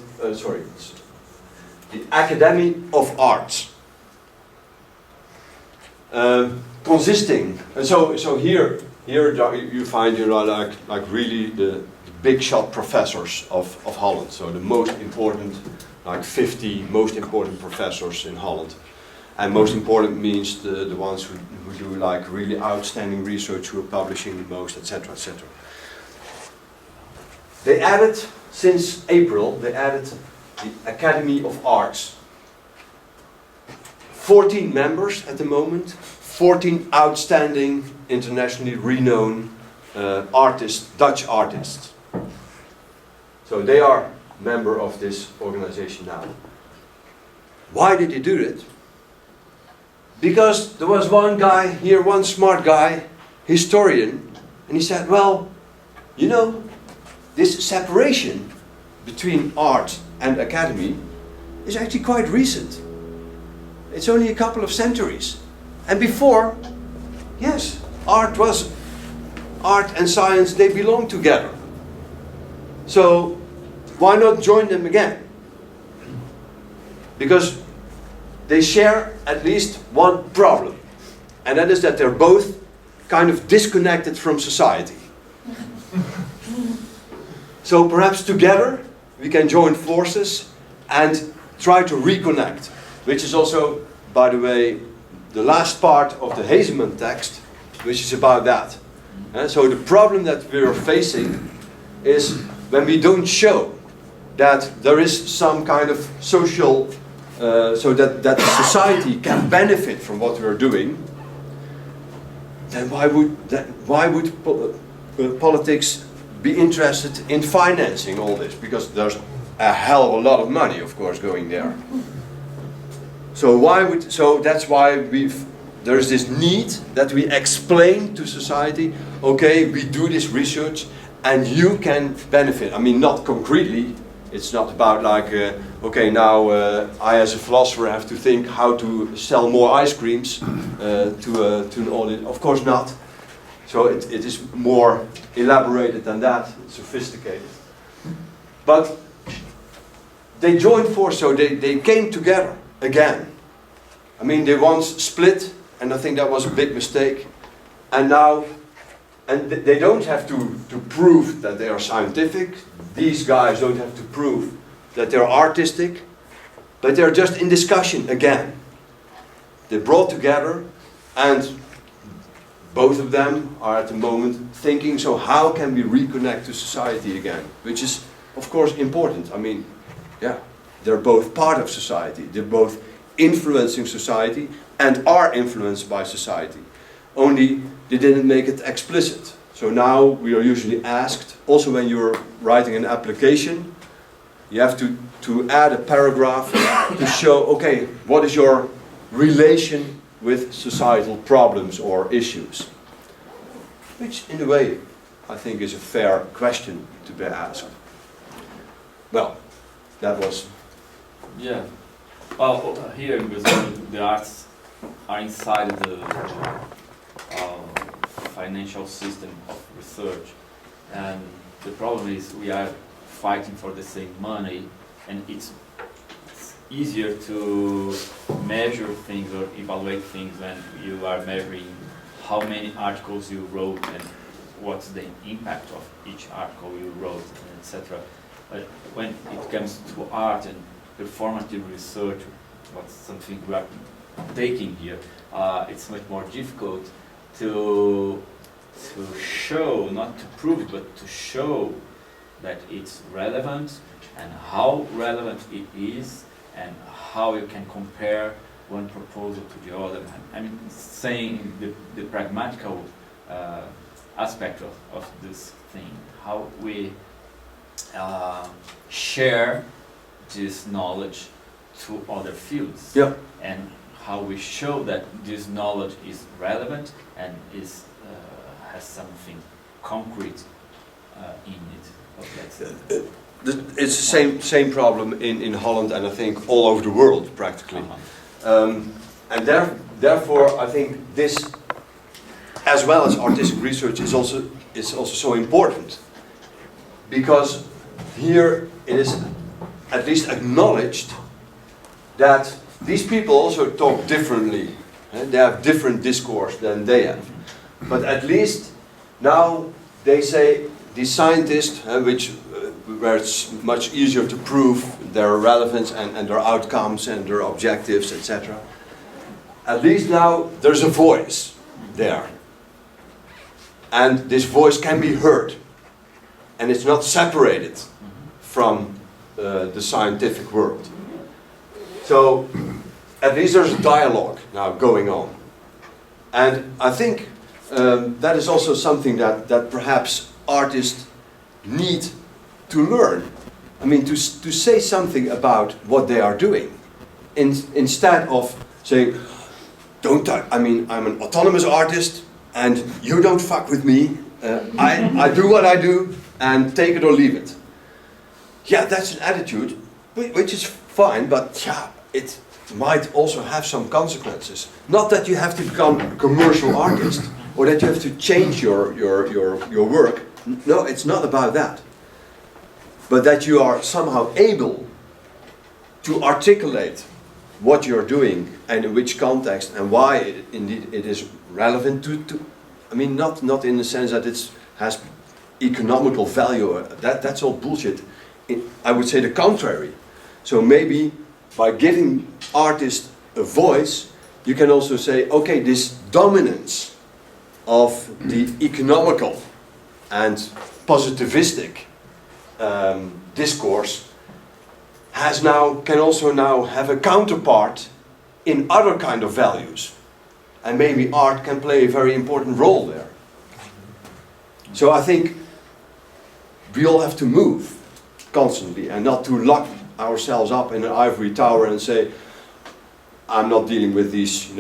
the Academy of Arts. Consisting, and so here you find like really the big shot professors of Holland. So the most important, like 50 most important professors in Holland, and most important means the ones who do like really outstanding research, who are publishing the most, etc., etc. They added since April. They added the Academy of Arts. 14 members at the moment. 14 outstanding, internationally renowned artists, Dutch artists. So they are member of this organization now. Why did they do it? Because there was one guy here, one smart guy, historian, and he said, well, you know, this separation between art and academy is actually quite recent. It's only a couple of centuries. And before, yes, art and science, they belong together. So why not join them again? Because they share at least one problem, and that is that they're both kind of disconnected from society. So perhaps together we can join forces and try to reconnect which is also, by the way, the last part of the Hazeman text, which is about that. So the problem that we are facing is when we don't show that there is some kind of social, so that society can benefit from what we are doing, then why would politics be interested in financing all this? Because there's a hell of a lot of money, of course, going there. So that's why there's this need that we explain to society, okay, we do this research and you can benefit. I mean, not concretely. It's not about like, okay, now I as a philosopher have to think how to sell more ice creams to an audience. Of course not. So it is more elaborated than that, sophisticated. But they joined forces, so they came together again. I mean, they once split, and I think that was a big mistake. And now, they don't have to prove that they are scientific. These guys don't have to prove that they're artistic, but they're just in discussion again. They brought together, and both of them are at the moment thinking, so how can we reconnect to society again? Which is, of course, important. I mean, yeah, they're both part of society. They're both influencing society and are influenced by society. Only they didn't make it explicit. So now we are usually asked, also when you're writing an application, you have to add a paragraph to show, okay, what is your relation with societal problems or issues? Which, in a way, I think is a fair question to be asked. Well, that was... Yeah. Well, here in Brazil, the arts are inside the financial system of research. And the problem is we are fighting for the same money, and it's easier to measure things or evaluate things when you are measuring how many articles you wrote and what's the impact of each article you wrote, etc. But when it comes to art and performative research, what's something we are taking here, it's much more difficult to show, not to prove, but to show that it's relevant and how relevant it is and how you can compare one proposal to the other. I mean, saying the pragmatical aspect of this thing, how we share this knowledge to other fields, Yeah. and how we show that this knowledge is relevant and is has something concrete in it. It's the same problem in Holland and I think all over the world practically. And therefore I think this, as well as artistic research, is also so important, because here it is at least acknowledged that these people also talk differently. They have different discourse than they have. But at least now they say these scientists, where it's much easier to prove their relevance and their outcomes and their objectives, etc. At least now there's a voice there. And this voice can be heard. And it's not separated from the scientific world. So at least there's a dialogue now going on. And I think that is also something that perhaps artists need to learn. I mean, to say something about what they are doing, instead of saying, "Don't touch." I mean, I'm an autonomous artist, and you don't fuck with me. I do what I do, and take it or leave it. Yeah, that's an attitude, which is fine, but yeah, it might also have some consequences. Not that you have to become a commercial artist, or that you have to change your work. No, it's not about that. But that you are somehow able to articulate what you're doing and in which context and why indeed it is relevant to I mean, not in the sense that it has economical value. That's all bullshit. I would say the contrary. So maybe by giving artists a voice, you can also say, okay, this dominance of the economical and positivistic discourse can also now have a counterpart in other kind of values. And maybe art can play a very important role there. So I think we all have to move constantly and not to lock ourselves up in an ivory tower and say, I'm not dealing with these,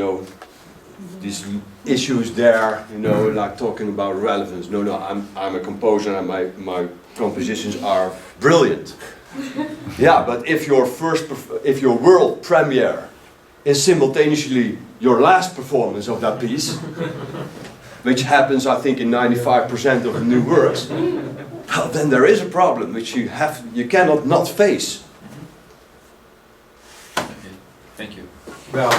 these issues there, like talking about relevance. No, I'm a composer and my compositions are brilliant. Yeah, but if your world premiere is simultaneously your last performance of that piece, which happens, I think, in 95% of the new works, well, then there is a problem which you cannot not face. Okay. Thank you. Well,